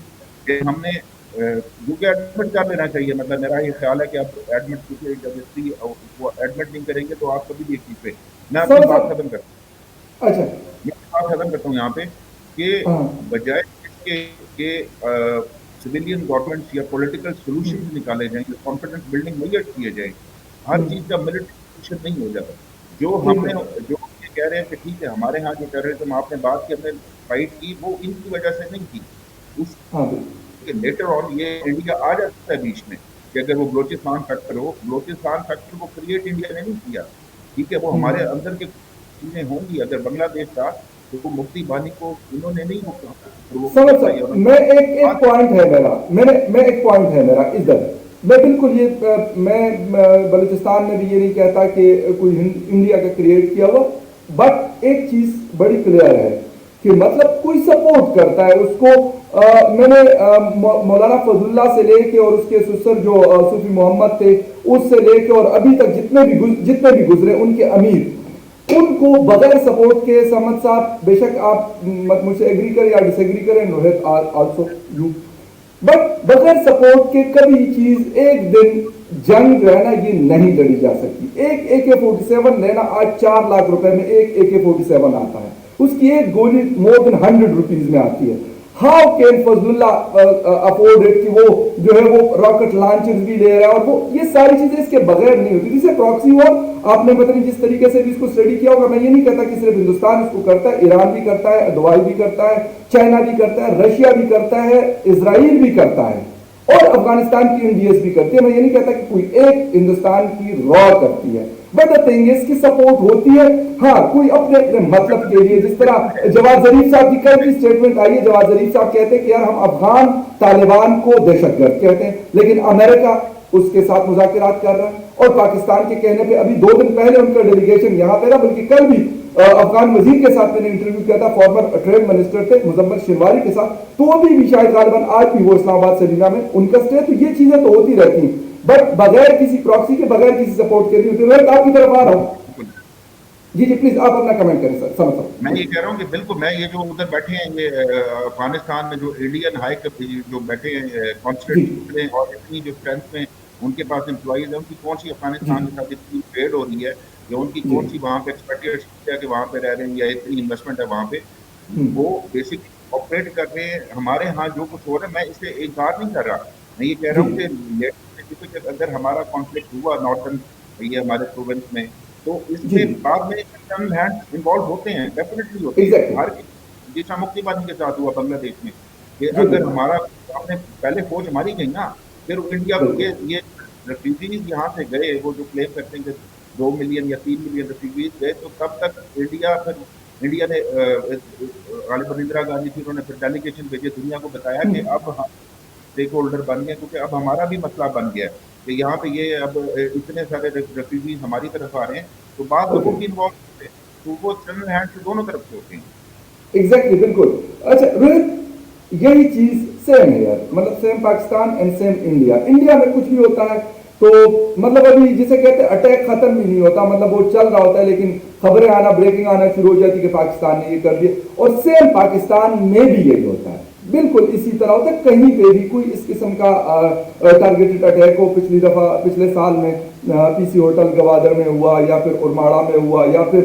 कि हमने क्योंकि एडमिट कर लेना चाहिए, मतलब मेरा ये ख्याल है कि आप एडमिट, क्योंकि जब इसकी वो एडमिट नहीं करेंगे तो आप कभी भी एक चीज पे, मैं अपनी समझ बात सक खत्म करता अच्छा। हूँ, मैं अपनी बात खत्म करता हूँ यहाँ पे कि हाँ। बजाय इसके के सिविलियन गवर्नमेंट या पॉलिटिकल सोल्यूशन निकाले जाएं, कॉन्फिडेंस बिल्डिंग मेजर किए जाए, हर चीज का मिलिट्री सोल्यूशन नहीं हो जाता। जो ठीक हमने है। जो ये कह रहे हैं कि ठीक है हमारे यहाँ जो टेररिज्म आपने बात की, हमने फाइट की, वो इनकी वजह से नहीं की। उस हाँ बिल्कुल। लेटर ऑन ये इंडिया आ जाता है बीच में कि अगर वो बलोचिस्तान फैक्टर हो, बलोचिस्तान फैक्टर को क्रिएट इंडिया ने नहीं किया, ठीक है, वो हमारे अंदर के चीजें होंगी। अगर बांग्लादेश था तो वो मुफ्ती बानी को उन्होंने नहीं वो समझ किया था, या सक उन्होंने मैं एक पॉइंट है मेरा, मैं एक पॉइंट है मेरा इधर। मैं बिल्कुल ये बलूचिस्तान में भी ये नहीं कहता कि कोई इंडिया का क्रिएट किया हुआ, बट एक चीज बड़ी क्लियर है कि मतलब कोई सपोर्ट करता है उसको। मैंने मौलाना फजलुल्लाह से लेके और उसके सुसर जो सूफी मोहम्मद थे उससे लेके और अभी तक जितने भी गुजरे उनके अमीर, उनको बगैर सपोर्ट के, समद साहब बेशक आप मुझसे एग्री करें या डिसएग्री करें, रोहित आल्सो यू, बट बगैर सपोर्ट के कभी चीज एक दिन जंग जो है ना ये नहीं लड़ी जा सकती। एक AK-47 लेना आज 4 लाख रुपए में एक AK-47 आता है, उसकी एक गोली मोर देन 100 रुपीज में आती है। How can Fazlullah afford it कि वो जो है वो रॉकेट लॉन्चर्स भी ले रहा है, और वो ये सारी चीजें इसके बगैर नहीं होती। जिसे प्रॉक्सी वॉर आपने पता नहीं जिस तरीके से भी इसको स्टडी किया होगा, मैं ये नहीं कहता कि सिर्फ हिंदुस्तान इसको करता है, ईरान भी करता है, दुबई भी करता है, चाइना भी करता है, रशिया भी करता है, इजराइल भी करता है, और अफगानिस्तान की इंडियस भी करती है। मैं ये नहीं कहता कि कोई एक हिंदुस्तान की रॉ करती है, बट द थिंग इज की सपोर्ट होती है। हाँ, कोई अपने अपने मतलब के लिए, जिस तरह जवाद जरीफ साहब की कल की स्टेटमेंट आई है, जवाद जरीफ साहब कहते हैं कि यार हम अफगान तालिबान को दहशतगर्द कहते हैं, लेकिन अमेरिका उसके साथ मुज़ाकरात कर रहा है। और पाकिस्तान के कहने पे अभी 2 दिन पहले उनका डेलीगेशन यहाँ पे था, बल्कि कल भी अफगान वजीर के साथ मैंने इंटरव्यू किया था, फॉर्मर ट्रेड मिनिस्टर थे मुजम्मल शिनवारी के साथ, तो अभी भी शायद गालिबन आज भी वो इस्लामाबाद सरीना में उनका स्टे। तो ये चीजें तो होती रहती हैं, बट बगैर किसी प्रॉक्सी के, बगैर किसी सपोर्ट के नहीं होती। मैं आपकी तरफ आ रहा हूँ, जी जी प्लीज आप अपना कमेंट करें सर। समझ सकता मैं ये कह रहा हूँ कि बिल्कुल, मैं ये जो उधर बैठे हैं, ये अफगानिस्तान में जो इंडियन हाई जो बैठे हैं कॉन्स्टिट्यूट में, और इतनी जो स्ट्रेंथ में उनके पास एम्प्लॉइज है, उनकी कौन सी अफगानिस्तान के साथ इतनी ट्रेड हो रही है, या उनकी कौन सी वहाँ पे एक्सपेक्टेड है कि वहाँ पे रह रहे हैं, या इतनी इन्वेस्टमेंट है वहाँ पे, वो बेसिकली ऑपरेट कर रहे हैं। हमारे यहाँ जो कुछ हो रहा है, मैं इसे इनकार नहीं कर रहा, मैं ये कह रहा हूँ कि अगर हमारा कॉन्फ्लिक्ट हुआ नॉर्थन ये हमारे प्रोविंस में, तो इसमें बाद में एक्सटर्नल हैंड इन्वॉल्व होते हैं, डेफिनेटली होते हैं। हर जैसा मुक्ति बानी के साथ हुआ बांग्लादेश में, कि अगर हमारा आपने पहले फौज हमारी गई ना, फिर इंडिया ये रेफ्यूजीज यहाँ से गए, वो जो क्लेम करते हैं कि 2 मिलियन या 3 मिलियन रेफ्यूजीज गए, तो तब तक इंडिया ने गालिबन इंदिरा गांधी थी, उन्होंने फिर डेलीगेशन भेजे, दुनिया को बताया कि अब हम स्टेक होल्डर बन गए, क्योंकि अब हमारा भी मसला बन गया है कि यहाँ पे ये अब इतने सारे रेफ्यूजीज हमारी तरफ आ रहे हैं, तो बाद लोगों की इन्वॉल्व होते हैं, तो वो एक्सटर्नल हैंड से दोनों तरफ से होते हैं। एग्जैक्टली, बिल्कुल। अच्छा रोहित, यही चीज सेम है यार, मतलब same Pakistan and same India. India में कुछ भी होता है तो मतलब अभी जिसे कहते हैं अटैक खत्म भी नहीं होता, मतलब वो चल रहा होता है, लेकिन खबरें आना, ब्रेकिंग आना शुरू हो जाती कि पाकिस्तान ने ये कर दिया, और सेम पाकिस्तान में भी यही होता है, बिल्कुल इसी तरह होता है। कहीं पे भी कोई इस किस्म का टारगेटेड अटैक हो, पिछले साल में PC होटल गवादर में हुआ, या फिर उरमाड़ा में हुआ, या फिर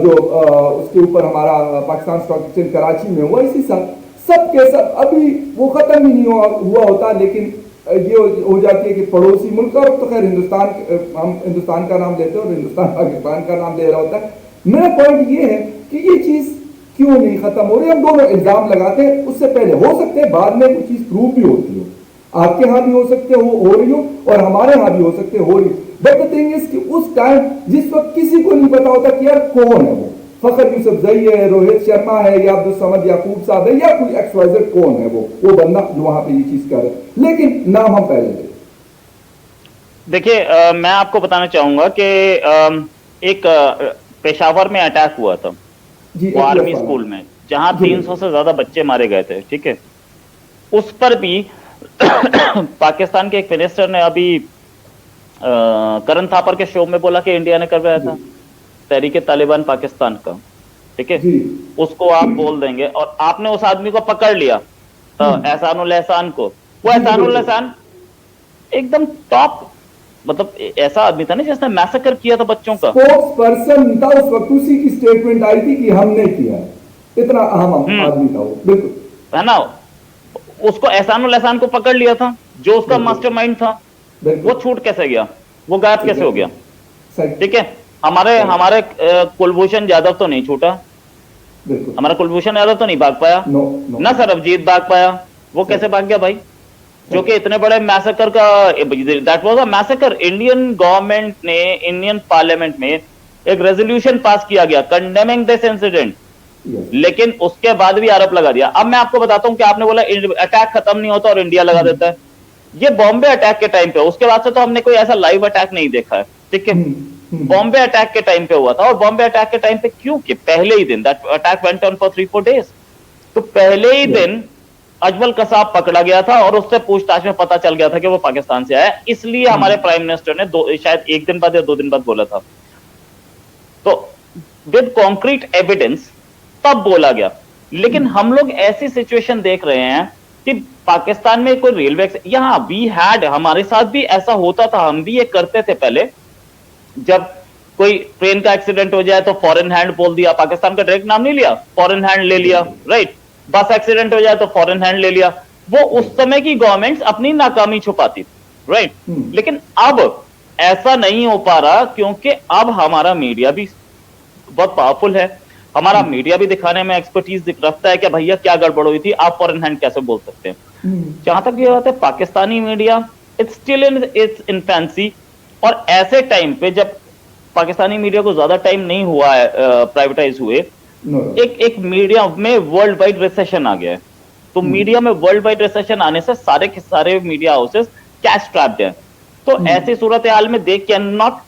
जो उसके ऊपर हमारा पाकिस्तान स्टॉक एक्सचेंज कराची में हुआ, इसी साल सब के सब अभी वो खत्म ही नहीं हुआ होता, लेकिन ये हो जाती है कि पड़ोसी मुल्क, और तो खैर हिंदुस्तान, हम हिंदुस्तान का नाम लेते हैं और हिंदुस्तान पाकिस्तान का नाम ले रहा होता है। मेरा पॉइंट ये है कि ये चीज क्यों नहीं खत्म हो रही। हम दोनों इल्जाम लगाते हैं, उससे पहले हो सकते हैं बाद में कुछ चीज प्रूव भी होती हो, आपके यहां भी हो सकते हो रही हो, और हमारे यहां भी हो सकते हो रही हो, बट द थिंग इज कि उस टाइम जिस वक्त किसी को नहीं पता होता कि यार कौन है वो, फखर यूसुफजई है, रोहित शर्मा है, या अब्दुल समद याकूब साहब है, या कोई XYZ कौन है वो बंदा जो वहां पे ये चीज कर रहा है, लेकिन नाम हम पहले ले। देखिए मैं आपको बताना चाहूंगा कि एक पेशावर में अटैक हुआ था, जी वो आर्मी APF स्कूल वाला। में, जहां जी 300 से ज्यादा बच्चे मारे गए थे, ठीक है। उस पर भी पाकिस्तान के एक मिनिस्टर ने अभी करण थापर के शो में बोला कि इंडिया ने करवाया जी था, तहरीक तालिबान पाकिस्तान का, ठीक है। जी। उसको आप बोल देंगे और आपने उस आदमी को पकड़ लिया, एहसानुल एहसान को। वो जी जी एहसानुल बिल्कुल। एहसान एकदम टॉप, मतलब ऐसा आदमी था ना जिसने मैसेकर किया था बच्चों का। स्पोक्स पर्सन था उस वक्त, उसी की स्टेटमेंट आई थी कि हमने किया है। इतना अहम हम्म, आदमी था वो, बिल्कुल है ना। उसको एहसानुल एहसान को पकड़ लिया था, जो उसका बिल्कुल मास्टरमाइंड था। वो बिल्कुल। छूट कैसे गया, वो गायब कैसे हो एग्जैक्टली। गया, सही ठीक है। हमारे सही। हमारे कुलभूषण यादव तो नहीं छूटा, बिल्कुल। हमारा कुलभूषण यादव तो नहीं भाग पाया, नो नो। ना सरबजीत भाग पाया। वो सही कैसे भाग गया भाई, जो सही। कि इतने बड़े मैसेकर का, that was a massacre. Indian government ने, इंडियन पार्लियामेंट में एक रेजोल्यूशन पास किया गया कंडेमिंग दिस इंसिडेंट, यस। लेकिन उसके बाद भी आरोप लगा दिया। अब मैं आपको बताता हूं कि आपने बोला अटैक खत्म नहीं होता और इंडिया लगा देता है। ये बॉम्बे अटैक के टाइम पे, उसके बाद से तो हमने कोई ऐसा लाइव अटैक नहीं देखा है, ठीक है। हम्म। बॉम्बे अटैक के टाइम पे हुआ था, और बॉम्बे अटैक के टाइम पे क्यों, कि पहले ही दिन, that attack went on for 3-4 days, तो पहले ही यस। दिन अजमल कसाब पकड़ा गया था और उससे पूछताछ में पता चल गया था कि वो पाकिस्तान से आया। इसलिए हमारे प्राइम मिनिस्टर ने शायद एक दिन बाद या 2 दिन बाद बोला था, तो विद कॉन्क्रीट एविडेंस तब बोला गया। लेकिन हम लोग ऐसी सिचुएशन देख रहे हैं कि पाकिस्तान में कोई रेलवे, यहां वी हैड, हमारे साथ भी ऐसा होता था, हम भी ये करते थे पहले। जब कोई ट्रेन का एक्सीडेंट हो जाए तो फॉरेन हैंड बोल दिया, पाकिस्तान का डायरेक्ट नाम नहीं लिया, फॉरेन हैंड ले लिया, राइट। बस एक्सीडेंट हो जाए तो फॉरेन हैंड ले लिया। वो उस समय की गवर्नमेंट्स अपनी नाकामी छुपाती, राइट। लेकिन अब ऐसा नहीं हो पा रहा, क्योंकि अब हमारा मीडिया भी बहुत पावरफुल है। हमारा मीडिया भी दिखाने में एक्सपर्टीज रखता है कि भैया क्या गड़बड़ हुई थी, आप फॉरेन हैंड कैसे बोल सकते हैं। जहां तक ये बात है, Pakistani media it's still in its infancy. और ऐसे टाइम पे जब पाकिस्तानी मीडिया को ज्यादा टाइम नहीं हुआ है प्राइवेटाइज हुए, नो। एक एक मीडिया में वर्ल्ड वाइड रिसेशन आ गया है। तो मीडिया में वर्ल्ड वाइड रिसेशन आने से सारे के सारे मीडिया हाउसेस कैश ट्रैप्ड हैं। तो ऐसी सूरत हाल में they can not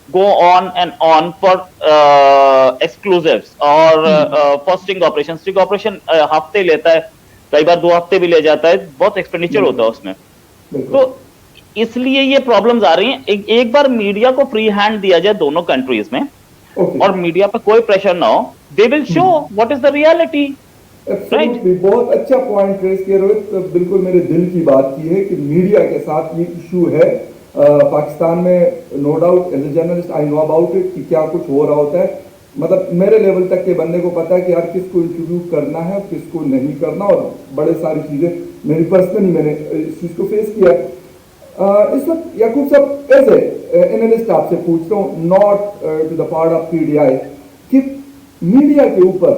go on for exclusives और for sting operation। sting operation हफ्ते लेता है, कई बार 2 हफ्ते भी ले जाता है, बहुत एक्सपेंडिचर होता है उसमें। तो इसलिए ये प्रॉब्लम्स आ रही हैं। एक बार मीडिया को फ्री हैंड दिया जाए दोनों कंट्रीज में, ओके। और मीडिया पे कोई प्रेशर ना हो, they will show what is the reality, right. Absolutely, बहुत अच्छा पॉइंट रेज किया रोहित। तो बिल्कुल मेरे दिल की बात की है कि मीडिया के साथ ये इशू है पाकिस्तान में। No doubt as a journalist I know about it कि क्या कुछ हो रहा होता है। मतलब मेरे लेवल तक के बंदे को पता है कि यार किसको इंटरव्यू करना है और किसको नहीं करना, और बड़े सारी चीज़ें मेरी पर्सनली मैंने इस चीज़ को फेस किया है। इस वक्त याकूब साहब एज ए एनालिस्ट आपसे पूछता हूँ, not to the part of PDI, कि मीडिया के ऊपर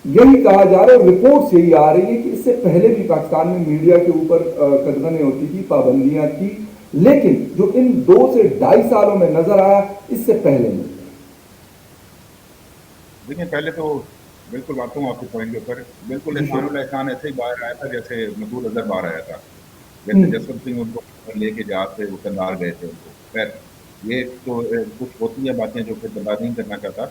यही कहा जा रहा है, रिपोर्ट्स यही आ रही है कि इससे पहले भी पाकिस्तान में मीडिया के ऊपर कदगने होती थी, पाबंदियां थी, लेकिन जो इन 2 से 2.5 सालों में नजर आया इससे पहले नहीं। देखिए, पहले तो बिल्कुल आता हूँ आपके पॉइंट के ऊपर। बिल्कुल एहसानुल एहसान ऐसे ही बाहर आया था जैसे मसूद अजहर बाहर आया था, जैसे जसवंत सिंह उनको लेके जहाज से वो कंधार गए थे उनको। खैर, ये तो कुछ होती है बातें जो फिर बता नहीं करना चाहता।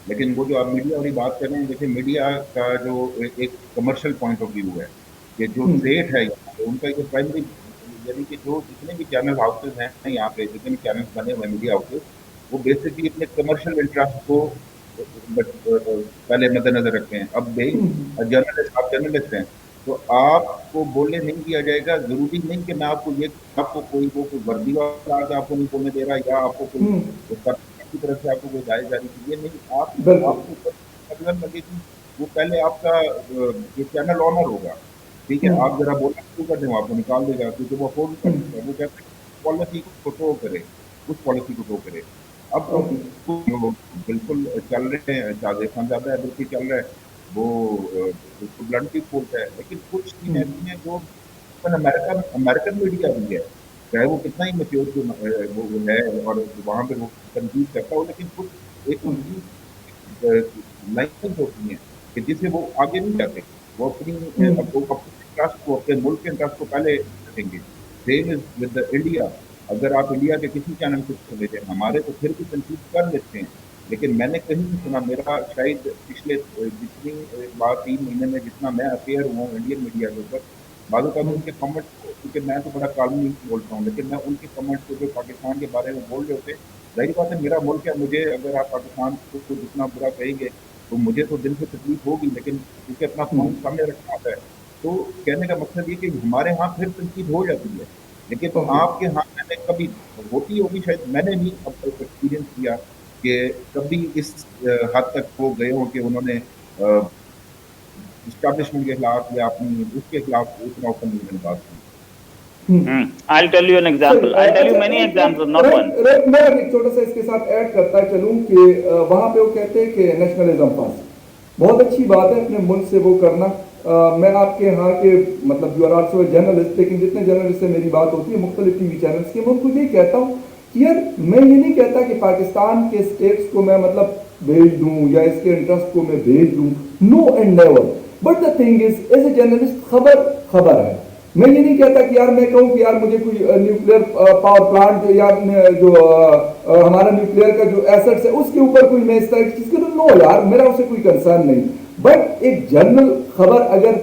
लेकिन वो जो आप मीडिया वाली बात कर रहे हैं, देखिए मीडिया का जो एक कमर्शियल पॉइंट ऑफ व्यू है, कि जो सेट है यहाँ पे, उनका जो प्राइमरी, यानी कि जो जितने भी चैनल हाउसेज हैं यहाँ पे, जितने भी चैनल बने हुए मीडिया हाउसेज, वो बेसिकली अपने कमर्शियल इंटरेस्ट को पहले मद्देनजर रखते हैं। अब भाई जर्नलिस्ट, आप जर्नलिस्ट हैं, तो आपको बोलने नहीं दिया जाएगा। जरूरी नहीं कि मैं आपको ये, आपको कोई वो कोई वर्दी वाला आपको नहीं बोलने दे रहा, या आपको कोई की तरफ से आपको कोई जायज जारी की, ये नहीं। आपको अगर लगेगी, वो पहले आपका जो चैनल ऑनर होगा, ठीक है, आप जरा बोलना शुरू कर दें, वो आपको निकाल देगा, क्योंकि वो अफोर्ड कर सकता है। वो कहते हैं पॉलिसी को टो करे, उस पॉलिसी को टो करे। अब जो बिल्कुल चल रहे हैं, जाहिर खानजादा है, बिल्कुल चल रहा है, वो बिल्कुल ब्लंटली बोलता है। लेकिन कुछ चीजें ऐसी हैं जो अमेरिकन अमेरिकन मीडिया भी है, चाहे वो कितना ही मैच्योर वो है और वहाँ पे वो कंप्लीट करता हो, लेकिन कुछ एक उनकी लाइसेंस होती हैं कि जिसे वो आगे नहीं जाते। वो अपनी इंटरेस्ट को, अपने मुल्क के इंटरेस्ट को पहले रखेंगे। Same is with India. अगर आप इंडिया के किसी चैनल को चले जाए, हमारे तो फिर भी कंफ्यूज कर लेते हैं, लेकिन मैंने कहीं नहीं सुना, मेरा शायद पिछले जितनी बार 3 महीने में जितना मैं अफेयर हुआ हूँ इंडियन मीडिया के ऊपर, बाजू का उनके कमेंट्स को, क्योंकि मैं तो बड़ा कानूनी बोलता हूँ, लेकिन मैं उनके कमेंट्स को जो पाकिस्तान के बारे में बोल रहे होते, जाहिर बात है मेरा मुल्क है, मुझे अगर आप पाकिस्तान को जितना बुरा कहेंगे तो मुझे तो दिल से तकलीफ होगी, लेकिन क्योंकि अपना कौन सामने रखना होता है, तो कहने का मकसद ये कि हमारे यहाँ फिर तनकीद हो जाती है, लेकिन ओके। आपके यहाँ मैंने कभी होती होगी शायद, मैंने नहीं अब तक एक्सपीरियंस किया कि कभी इस हद तक वो गए हों कि उन्होंने इस्टेब्लिशमेंट के खिलाफ या अपनी उसके खिलाफ उतना ओपनली मैंने बात की। I'll tell you an सही। example. I'll tell you अच्छा, many एक examples, not one. मैं एक छोटा सा इसके साथ ऐड करता चलूं कि वहां पे वो कहते हैं कि नेशनलिज्म पास, बहुत अच्छी बात है अपने मुल्क से वो करना। मैं आपके यहाँ के मतलब यू आर आल्सो जर्नलिस्ट, लेकिन जितने जर्नलिस्ट से मेरी बात होती है मुख्तलिफ टीवी चैनल्स की, मैं उनको यही कहता हूँ कि यार मैं ये नहीं कहता कि पाकिस्तान के स्टेट्स को मैं मतलब भेज दूं या इसके इंटरेस्ट को मैं भेज दूं, no and never, but the thing is as a journalist खबर खबर है। मैं ये नहीं कहता कि यार मैं कहूँ कि यार मुझे कोई न्यूक्लियर पावर प्लांट या जो हमारा न्यूक्लियर का जो एसेट्स है उसके ऊपर कोई मैं इस तरह की चीज करूँ, नो यार मेरा उससे कोई कंसर्न नहीं। बट एक जर्नल खबर अगर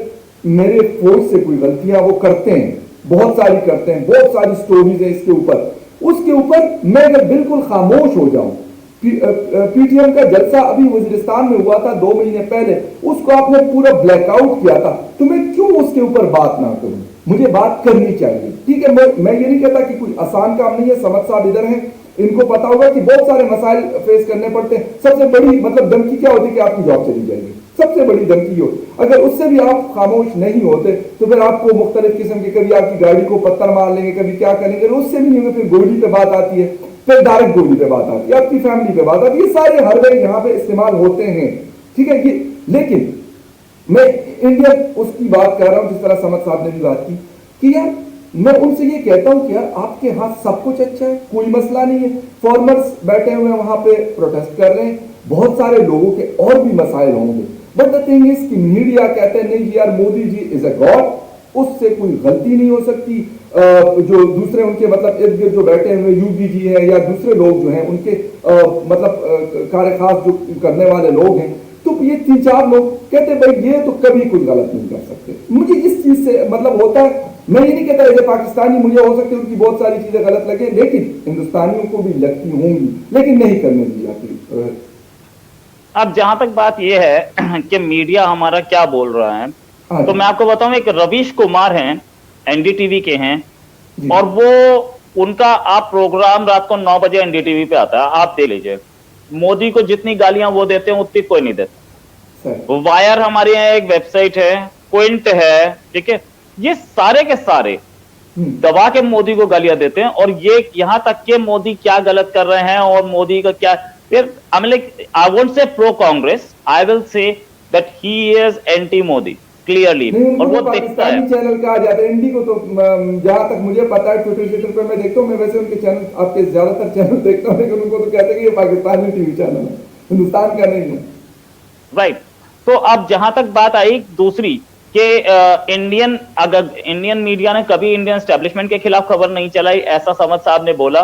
मेरे फोर्स से कोई गलतियां वो करते हैं, बहुत सारी करते हैं, बहुत सारी स्टोरीज है इसके ऊपर, उसके ऊपर मैं अगर बिल्कुल खामोश हो जाऊं, पीटीएम का जलसा अभी वजीरिस्तान में हुआ था 2 महीने पहले, उसको आपने पूरा ब्लैकआउट किया था, तो मैं क्यों उसके ऊपर बात ना करूं? मुझे बात करनी चाहिए, ठीक है। मैं ये नहीं कहता कि कोई आसान काम नहीं है। समझ साहब इधर हैं, इनको पता होगा कि बहुत सारे मसाइल फेस करने पड़ते हैं। सबसे बड़ी मतलब धमकी क्या होती है कि आपकी जॉब चली जाएगी, सबसे बड़ी धमकी हो। अगर उससे भी आप खामोश नहीं होते तो फिर आपको मुख्तलिफ किस्म के, कभी आपकी गाड़ी को पत्थर मार लेंगे, कभी क्या करेंगे, उससे भी नहीं होगा, फिर गोली पे बात आती है, फिर डायरेक्ट गोली पे बात आती है, आपकी फैमिली पे बात आती है। ये सारे हर वक्त यहाँ पे इस्तेमाल होते हैं, ठीक है। ये लेकिन मैं इंडिया उसकी बात कर रहा हूं जिस तरह समझ साहब ने भी बात की कि यार मैं उनसे ये कहता हूं कि यार आपके यहां सब कुछ अच्छा है, कोई मसला नहीं है, फार्मर्स बैठे हुए हैं वहां पे प्रोटेस्ट कर रहे हैं, बहुत सारे लोगों के और भी मसाइल होंगे, बट द थिंग इज कि मीडिया कहते हैं नहीं यार Modi ji is a God, उससे कोई गलती नहीं हो सकती। जो दूसरे उनके मतलब इर्द गिर्द जो बैठे हुए यूपी जी हैं या दूसरे लोग जो हैं उनके मतलब कार्य खास जो करने वाले लोग हैं, तो ये 3-4 लोग कहते भाई ये तो कभी कुछ गलत नहीं कर सकते। मुझे इस चीज से मतलब होता है, मैं ये नहीं कहता जैसे पाकिस्तानी मुझे हो सकती है उनकी बहुत सारी चीजें गलत लगे, लेकिन हिंदुस्तानियों को भी लगती होंगी, लेकिन नहीं करने दी जाती। अब जहां तक बात यह है कि मीडिया हमारा क्या बोल रहा है, तो मैं आपको बताऊं, एक रवीश कुमार हैं, एनडीटीवी के हैं, और वो उनका आप प्रोग्राम रात को 9 बजे एनडीटीवी पे आता है, आप दे लीजिए। मोदी को जितनी गालियां वो देते हैं उतनी कोई नहीं देता। वायर हमारे यहाँ एक वेबसाइट है, क्विंट है, ठीक है, ये सारे के सारे दबा के मोदी को गालियां देते हैं, और ये यहां तक के मोदी क्या गलत कर रहे हैं और मोदी का क्या, फिर I won't say pro Congress, I will say that he is anti Modi clearly, और वो दिखता है। चैनल कहा जाता है इंडी को, तो जहां तक मुझे पता है ट्विटर पे मैं देखता हूं, मैं वैसे उनके चैनल आपके ज्यादातर चैनल देखता हूं, लेकिन उनको तो कहते हैं कि ये पाकिस्तानी टीवी चैनल है, हिंदुस्तान का नहीं है। राइट। तो अब जहां तक बात आई दूसरी कि इंडियन मीडिया ने कभी इंडियन एस्टेब्लिशमेंट के खिलाफ खबर नहीं चलाई, ऐसा समझ साहब ने बोला,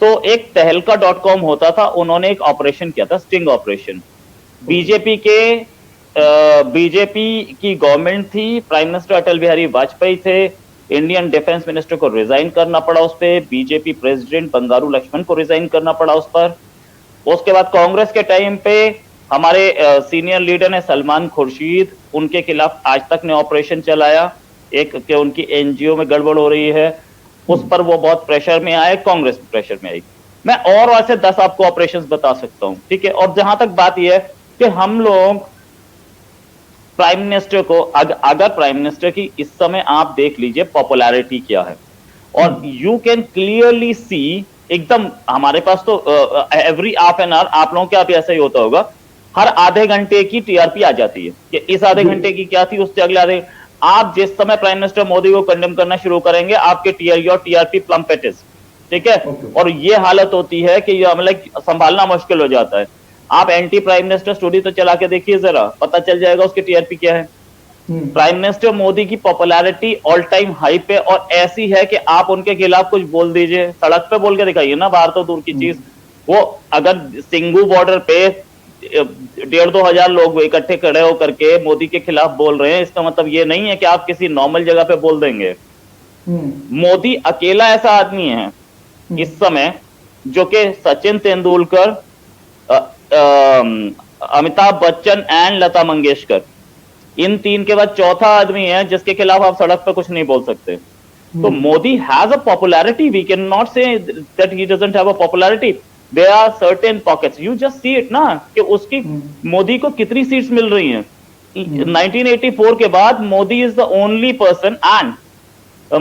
तो एक तहलका.com होता था, उन्होंने एक ऑपरेशन किया था, स्टिंग ऑपरेशन। बीजेपी की गवर्नमेंट थी, प्राइम मिनिस्टर अटल बिहारी वाजपेयी थे, इंडियन डिफेंस मिनिस्टर को रिजाइन करना पड़ा उस पर, बीजेपी प्रेसिडेंट बंगारू लक्ष्मण को रिजाइन करना पड़ा उस पर। उसके बाद कांग्रेस के टाइम पे हमारे सीनियर लीडर ने सलमान खुर्शीद, उनके खिलाफ आज तक ने ऑपरेशन चलाया, एक कि उनकी एनजीओ में गड़बड़ हो रही है, उस पर वो बहुत प्रेशर में आए, कांग्रेस प्रेशर में आई। मैं और ऐसे 10 आपको ऑपरेशंस बता सकता हूं, ठीक है। और जहां तक बात यह है कि हम लोग प्राइम मिनिस्टर को, अगर प्राइम मिनिस्टर की इस समय आप देख लीजिए पॉपुलैरिटी क्या है, और यू कैन क्लियरली सी, एकदम हमारे पास तो एवरी हाफ एन आवर, आप लोगों के आप ऐसा ही होता होगा, हर आधे घंटे की टीआरपी आ जाती है कि इस आधे घंटे की क्या थी, उससे अगले आधे। आप जिस समय प्राइम मिनिस्टर मोदी को कंडेम करना शुरू करेंगे, आपके टीआरपी प्लम्पेटेड, ठीक है। और ये हालत होती है कि मतलब संभालना मुश्किल हो जाता है। आप एंटी प्राइम मिनिस्टर स्टोरी तो चला के देखिए जरा, पता चल जाएगा उसकी टीआरपी क्या है। प्राइम मिनिस्टर मोदी की पॉपुलैरिटी ऑल टाइम हाई पे, और ऐसी है कि आप उनके खिलाफ कुछ बोल दीजिए, सड़क पे बोल के दिखाइए ना, बाहर तो दूर की चीज, वो अगर सिंगू बॉर्डर पे 1,500-2,000 लोग इकट्ठे खड़े होकर के मोदी के खिलाफ बोल रहे हैं, इसका मतलब ये नहीं है कि आप किसी नॉर्मल जगह पे बोल देंगे। मोदी अकेला ऐसा आदमी है इस समय जो कि सचिन तेंदुलकर, अमिताभ बच्चन एंड लता मंगेशकर, इन तीन के बाद चौथा आदमी है जिसके खिलाफ आप सड़क पर कुछ नहीं बोल सकते। तो Modi has a popularity, we can not say that he doesn't have a popularity, there are certain pockets, you just see it ना कि उसकी मोदी को कितनी सीट्स मिल रही हैं। 1984 के बाद Modi is the only person, and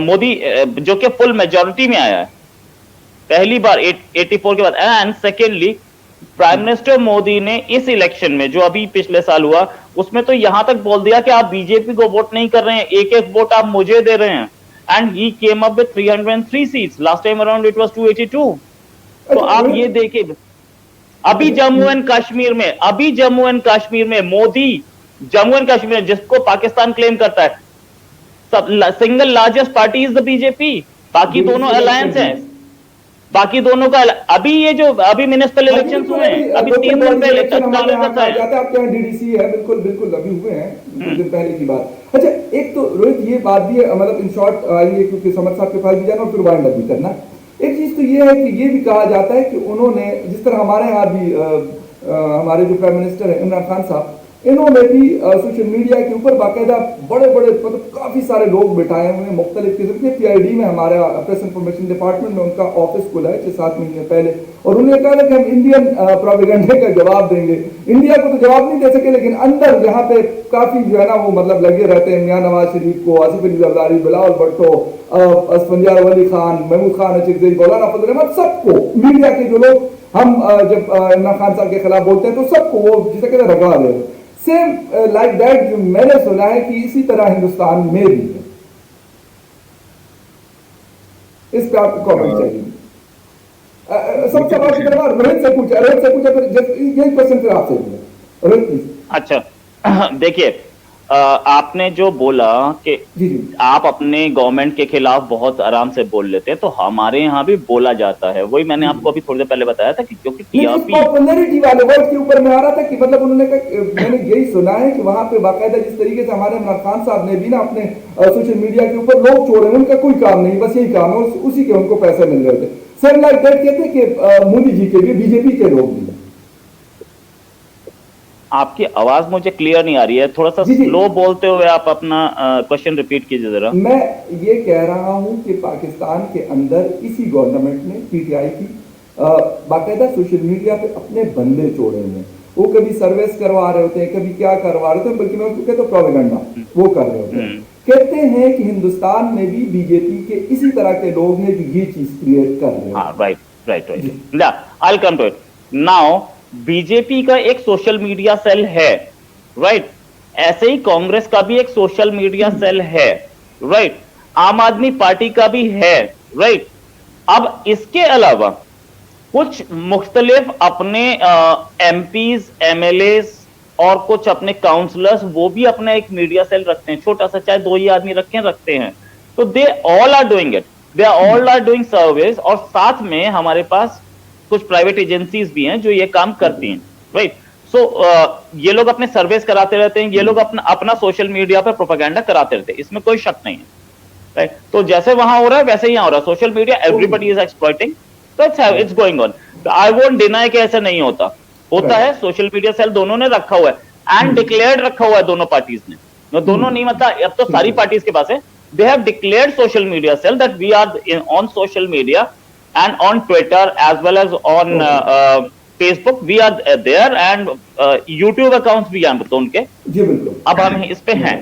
Modi जो कि फुल मेजॉरिटी में आया है पहली बार 84 के बाद। And secondly, prime minister Modi ने इस इलेक्शन में जो अभी पिछले साल हुआ उसमें तो यहां तक बोल दिया कि आप बीजेपी को वोट नहीं कर रहे हैं, एक एक वोट आप मुझे दे रहे हैं। And he came up with 303 seats, last time around it was 282। तो आप ये देखिए, अभी जम्मू एंड कश्मीर में मोदी, जम्मू एंड कश्मीर जिसको पाकिस्तान क्लेम करता है, सब single largest party is the BJP, बाकी दोनों अलायंस है, बाकी दोनों का। अभी ये जो अभी म्युनिसिपल इलेक्शन हुए हैं, अभी 3 दिन पहले आपके यहाँ डीडीसी है, बिल्कुल बिल्कुल अभी हुए हैं कुछ दिन पहले की बात। अच्छा, एक तो रोहित ये बात भी है, मतलब इन शॉर्ट आएंगे क्योंकि समझ साहब के पास भी जाना और फिर वाइंड अप भी करना। एक चीज तो ये है कि ये भी कहा जाता है कि उन्होंने, जिस तरह हमारे यहाँ भी हमारे जो प्राइम मिनिस्टर है इमरान खान साहब, इन्होंने भी सोशल मीडिया के ऊपर बाकायदा बड़े बड़े मतलब काफी सारे लोग बिठाए हुए हैं मुख्तलिफ किस्म के। पीआईडी में हमारे प्रेस इंफॉर्मेशन डिपार्टमेंट में उनका ऑफिस खुला है 6-7 महीने पहले, और उन्होंने कहा था कि हम इंडियन प्रोपेगेंडा का जवाब देंगे। इंडिया को तो जवाब नहीं दे सके, लेकिन अंदर जहाँ पे काफी जो है ना वो मतलब लगे रहते हैं, मियां नवाज शरीफ को, आसिफ अली जरदारी, बिलावल भुट्टो, असफंजार वली खान, महमूद खान अचकजई, मौलाना फजल अहमद, सबको मीडिया के जो लोग हम जब इमरान खान साहब के खिलाफ बोलते हैं तो सबको वो जिसे कहते हैं रगड़ा रहे हैं। सेम लाइक दैट जो मैंने सुना है कि इसी तरह हिंदुस्तान में भी है। इस पे आपको कमेंट चाहिए। सबसे सवाल रोहित से पूछा फिर यही क्वेश्चन फिर आपसे रोहित प्लीज। अच्छा देखिए, आपने जो बोला कि आप अपने गवर्नमेंट के खिलाफ बहुत आराम से बोल लेते हैं, तो हमारे यहाँ भी बोला जाता है। वही मैंने आपको अभी थोड़ी देर पहले बताया था कि क्योंकि टीआरपी पॉपुलैरिटी वाले वर्ड के ऊपर मैं आ रहा था कि मतलब उन्होंने कहा, मैंने यही सुना है कि वहां पे बाकायदा जिस तरीके से हमारे इमरान खान साहब ने भी ना अपने सोशल मीडिया के ऊपर लोग छोड़े, उनका कोई काम नहीं, बस यही काम है, उसी के उनको पैसे मिल रहे थे। सर लाइक दैट कहते कि मोदी जी के भी बीजेपी के लोग भी। आपकी आवाज मुझे क्लियर नहीं आ रही है, थोड़ा सा स्लो बोलते हुए आप अपना क्वेश्चन रिपीट कीजिए जरा। मैं ये कह रहा हूं कि पाकिस्तान के अंदर इसी गवर्नमेंट ने, पीटीआई की, बाकायदा सोशल मीडिया पे अपने बंदे छोड़े हुए हैं। वो कभी सर्विस करवा रहे होते हैं, कभी क्या करवा रहे होते हैं, बल्कि मैं उसको कहता हूं प्रोपेगेंडा वो कर रहे होते हैं। कहते हैं कि हिंदुस्तान में भी बीजेपी के इसी तरह के लोग हैं जो ये चीज क्रिएट कर रहे हैं। Right. I will come to it now. BJP का एक सोशल मीडिया सेल है, राइट, ऐसे ही कांग्रेस का भी एक सोशल मीडिया सेल है, राइट, आम आदमी पार्टी का भी है, राइट। अब इसके अलावा कुछ मुख्तलिफ अपने एमपीज, एमएलएस और कुछ अपने काउंसलर्स, वो भी अपना एक मीडिया सेल रखते हैं, छोटा सा, चाहे 2 ही आदमी रखते हैं। तो they all are doing it, they all are doing service. और साथ में हमारे पास कुछ प्राइवेट एजेंसीज भी हैं जो ये काम करती हैं, राइट। सो ये लोग अपने सर्विस कराते रहते हैं, ये लोग अपना सोशल मीडिया पर प्रोपेगेंडा कराते रहते हैं, इसमें कोई शक नहीं है, राइट। तो जैसे वहां हो रहा है वैसे ही यहां हो रहा है। Social media everybody is exploiting, तो it's going on. I won't deny कि ऐसा नहीं होता है। सोशल मीडिया सेल दोनों ने रखा हुआ है एंड डिक्लेयर्ड रखा हुआ है दोनों पार्टीज ने। दोनों नहीं, मतलब अब तो सारी पार्टीज के पास है। They have declared social media cell that we are on social media and on Twitter as well as on Facebook we are there, and YouTube accounts भी हैं तो उनके। जी बिल्कुल। अब हम इस पे हैं।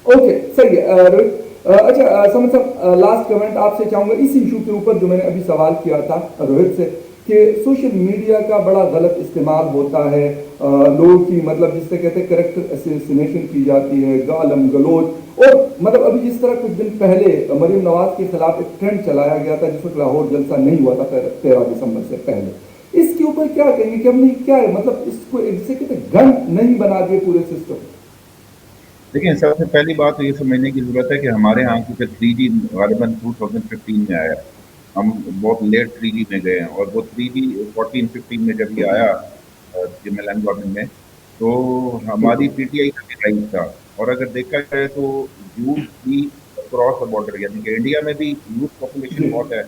ओके, सही है रोहित। अच्छा समझ साहब, लास्ट कमेंट आपसे चाहूंगा इसी इशू के ऊपर जो मैंने अभी सवाल किया था रोहित से, कि सोशल मीडिया का बड़ा गलत इस्तेमाल होता है, लोगों की मतलब जिससे कहते हैं करेक्टर असैसिनेशन की जाती है, गालम गलोच, और मतलब अभी जिस तरह कुछ दिन पहले मरीम नवाज के खिलाफ एक ट्रेंड चलाया गया था जिस वक्त लाहौर जलसा नहीं हुआ था 13 दिसंबर से पहले, इसके ऊपर क्या कहेंगे कि हमने क्या है, मतलब इसको जिसे कहते हैं गंद नहीं बना दिए पूरे सिस्टम। देखिए, सबसे पहली बात तो ये समझने की जरूरत है कि हमारे यहाँ क्योंकि 3G गालिबन 2015 में आया, हम बहुत लेट 3G में गए हैं, और वो 3G 14-15 में जब ये आया मिलन गवर्नमेंट में, तो हमारी बिल्कुल पीटीआई का भी राइट था। और अगर देखा जाए तो यूथ भी क्रॉस द बॉर्डर, यानी कि इंडिया में भी यूथ पॉपुलेशन जी बहुत है।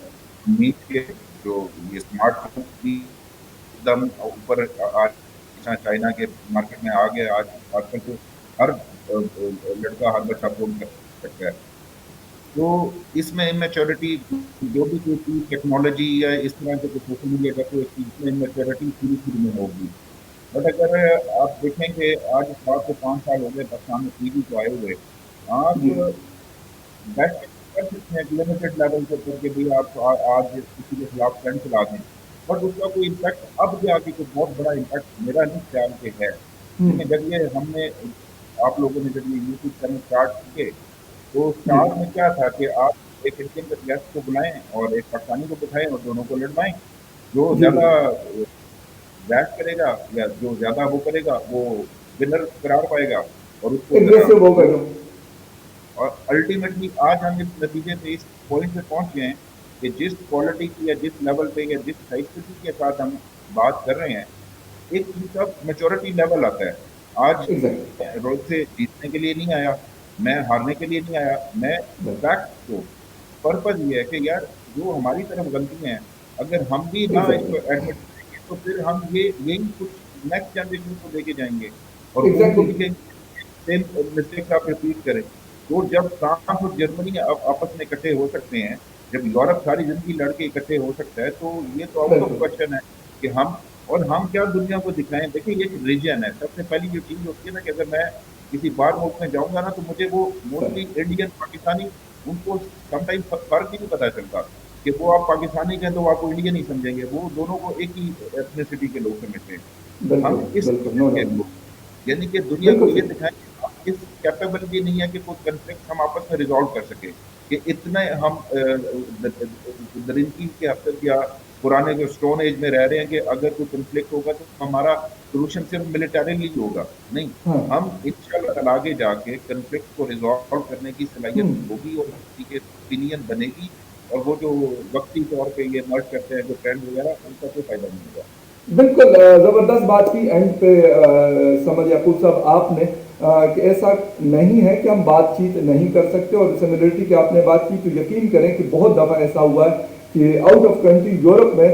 मीट के जो ये स्मार्टफोन भी एकदम ऊपर आज चाइना के मार्केट में आ गए। आज आजकल तो हर लड़का हर बच्चा फोन कर सकता है। तो इसमें इमेच्योरिटी, जो भी कोई चीज़ टेक्नोलॉजी या इस तरह के कुछ सोशल मीडिया का कोई चीज़ में इमेच्योरिटी शुरू शुरू में होगी। बट अगर आप देखेंगे आज 4 से 5 साल हो गए पाकिस्तान में टीवी को आए हुए, आप जी बैठ के कर सकते हैं लिमिटेड लेवल पे करके भी आप आज किसी के खिलाफ ट्रेंड चला दें, बट उसका कोई इम्पैक्ट अब के आगे कोई बहुत बड़ा इम्पैक्ट मेरा नहीं ख्याल के है। हम्म लेकिन जब ये हमने, आप लोगों ने जब ये यूट्यूब चैनल स्टार्ट किए, तो स्टार्ट में क्या था कि आप एक इंडियन गेस्ट को बुलाएं और एक पाकिस्तानी को बिठाएं और दोनों को लड़वाएं। जो जी ज्यादा बिल्कुल बैट करेगा या जो ज्यादा वो करेगा वो विनर करार पाएगा। और उसको एग्रेसिव होगा जो और अल्टीमेटली आज हम इस नतीजे पे, इस पॉइंट पे पहुंच गए हैं कि जिस क्वालिटी की या जिस लेवल पे या जिस साइकिल के साथ हम बात कर रहे हैं, एक चीज का मेच्योरिटी लेवल आता है। आज एग्जैक्टली रोज से जीतने के लिए नहीं आया, मैं हारने के लिए नहीं आया, मैं फैक्ट को, पर्पज ये है कि यार जो हमारी तरफ गलतियां हैं, अगर हम भी ना इसको एग्जैक्टली एडमिट करेंगे तो फिर हम ये यही कुछ नेक्स्ट जनरेशन को लेके जाएंगे और उनको एग्जैक्टली भी कहेंगे सेम मिस्टेक्स आप रिपीट करें। तो जब फ्रांस और जर्मनी आपस में इकट्ठे हो सकते हैं, जब यूरोप सारी जिंदगी लड़के इकट्ठे हो सकता है, तो ये तो आउट ऑफ बिल्कुल क्वेश्चन है कि हम क्या दुनिया को दिखाएं। देखिए ये एक रीजन है, सबसे पहली जो चीज होती है ना कि अगर मैं किसी बाहर मुल्क में जाऊंगा ना, तो मुझे वो मोस्टली सर इंडियन पाकिस्तानी, उनको समटाइम फर्क ही नहीं पता चलता कि वो आप पाकिस्तानी कहें तो वो आपको इंडियन ही समझेंगे, वो दोनों को एक ही एथनिसिटी के लोग समझते हैं। बिल्कुल हम इस बिल्कुल नो के डाउट लोग, यानी कि दुनिया को बिल्कुल ये सही दिखाएं कि हम इस कैपेबिलिटी नहीं है कि कोई कंफ्लिक्ट हम आपस में रिजॉल्व कर सके, कि इतने हम दरिंदगी के हद तक या पुराने जो स्टोन एज में रह रहे हैं कि अगर कोई कंफ्लिक्ट होगा तो हमारा सोल्यूशन सिर्फ मिलिटरीली होगा। नहीं, हाँ हम इंशाल्लाह आगे जाके कंफ्लिक्ट को रिजॉल्व करने की सलाहियत हम्म होगी और किसी के ओपिनियन बनेगी, और वो जो वक्ती तौर पे ये मर्ज करते हैं जो ट्रेंड वगैरह, उनका कोई फायदा नहीं होगा। बिल्कुल जबरदस्त बात की एंड पे समझ याकूब साहब आपने कि ऐसा नहीं है कि हम बातचीत नहीं कर सकते, और सिमिलरिटी की आपने बात की तो यकीन करें कि बहुत दफ़ा ऐसा हुआ है कि आउट ऑफ कंट्री यूरोप में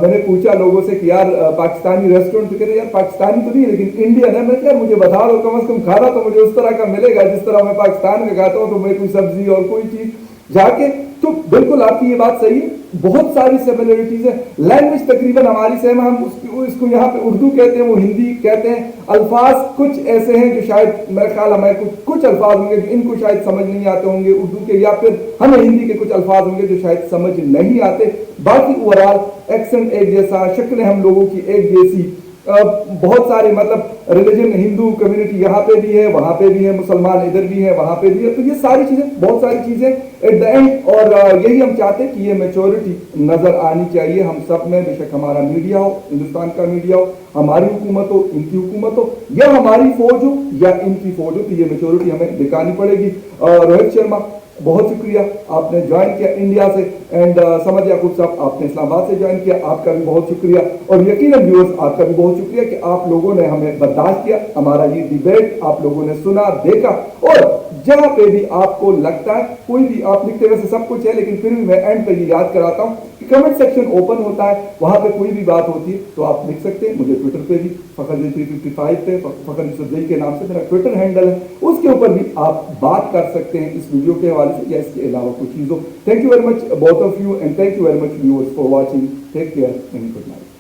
मैंने पूछा लोगों से कि यार पाकिस्तानी रेस्टोरेंट तो कह रहे यार पाकिस्तानी तो नहीं लेकिन इंडियन है। मैं क्या मुझे बता दो, कम से कम खाना तो मुझे उस तरह का मिलेगा जिस तरह मैं पाकिस्तान में खाता हूँ, तो मैं कोई सब्जी और कोई चीज़ जाके। तो बिल्कुल आपकी ये बात सही है, बहुत सारी सिमिलरिटीज है। लैंग्वेज तकरीबन हमारी सेम है, हम इसको यहाँ पे उर्दू कहते हैं, वो हिंदी कहते हैं। अल्फाज कुछ ऐसे हैं जो शायद मेरा ख्याल हमें कुछ अल्फाज होंगे जो इनको शायद समझ नहीं आते होंगे उर्दू के, या फिर हमें हिंदी के कुछ अल्फाज होंगे जो शायद समझ नहीं आते। बाकी ओवरऑल एक्सेंट एक जैसा, शक्लें हम लोगों की एक जैसी, बहुत सारे मतलब रिलीजन, हिंदू कम्युनिटी यहाँ पे भी है, वहाँ पे भी है, मुसलमान इधर भी है, वहाँ पे भी है। तो ये सारी चीज़ें, बहुत सारी चीज़ें एट द एंड, और यही हम चाहते हैं कि ये मैच्योरिटी नज़र आनी चाहिए हम सब में, बेशक हमारा मीडिया हो, हिंदुस्तान का मीडिया हो, हमारी हुकूमत हो, इनकी हुकूमत हो, या हमारी फौज हो या इनकी फौज हो, तो ये मैच्योरिटी हमें दिखानी पड़ेगी। रोहित शर्मा बहुत शुक्रिया, आपने ज्वाइन किया इंडिया से, एंड समझ याकूब साहब आपने इस्लामाबाद से ज्वाइन किया, आपका भी बहुत शुक्रिया। और यकीनन व्यूअर्स आपका भी बहुत शुक्रिया कि आप लोगों ने हमें बर्दाश्त किया, हमारा ये डिबेट आप लोगों ने सुना, देखा। और जहां पे भी आपको लगता है, कोई भी आप लिखते वैसे सब कुछ है, लेकिन फिर भी मैं एंड पे ये याद कराता हूं कि कमेंट सेक्शन ओपन होता है, वहां पे कोई भी बात होती है तो आप लिख सकते हैं। मुझे ट्विटर पे भी फखर355 पे, फखर यूसुफ के नाम से मेरा ट्विटर हैंडल है, उसके ऊपर भी आप बात कर सकते हैं इस वीडियो के हवाले से या इसके अलावा कुछ चीज़ों। Thank you very much both of you, and thank you very much viewers for watching. Take care and good night.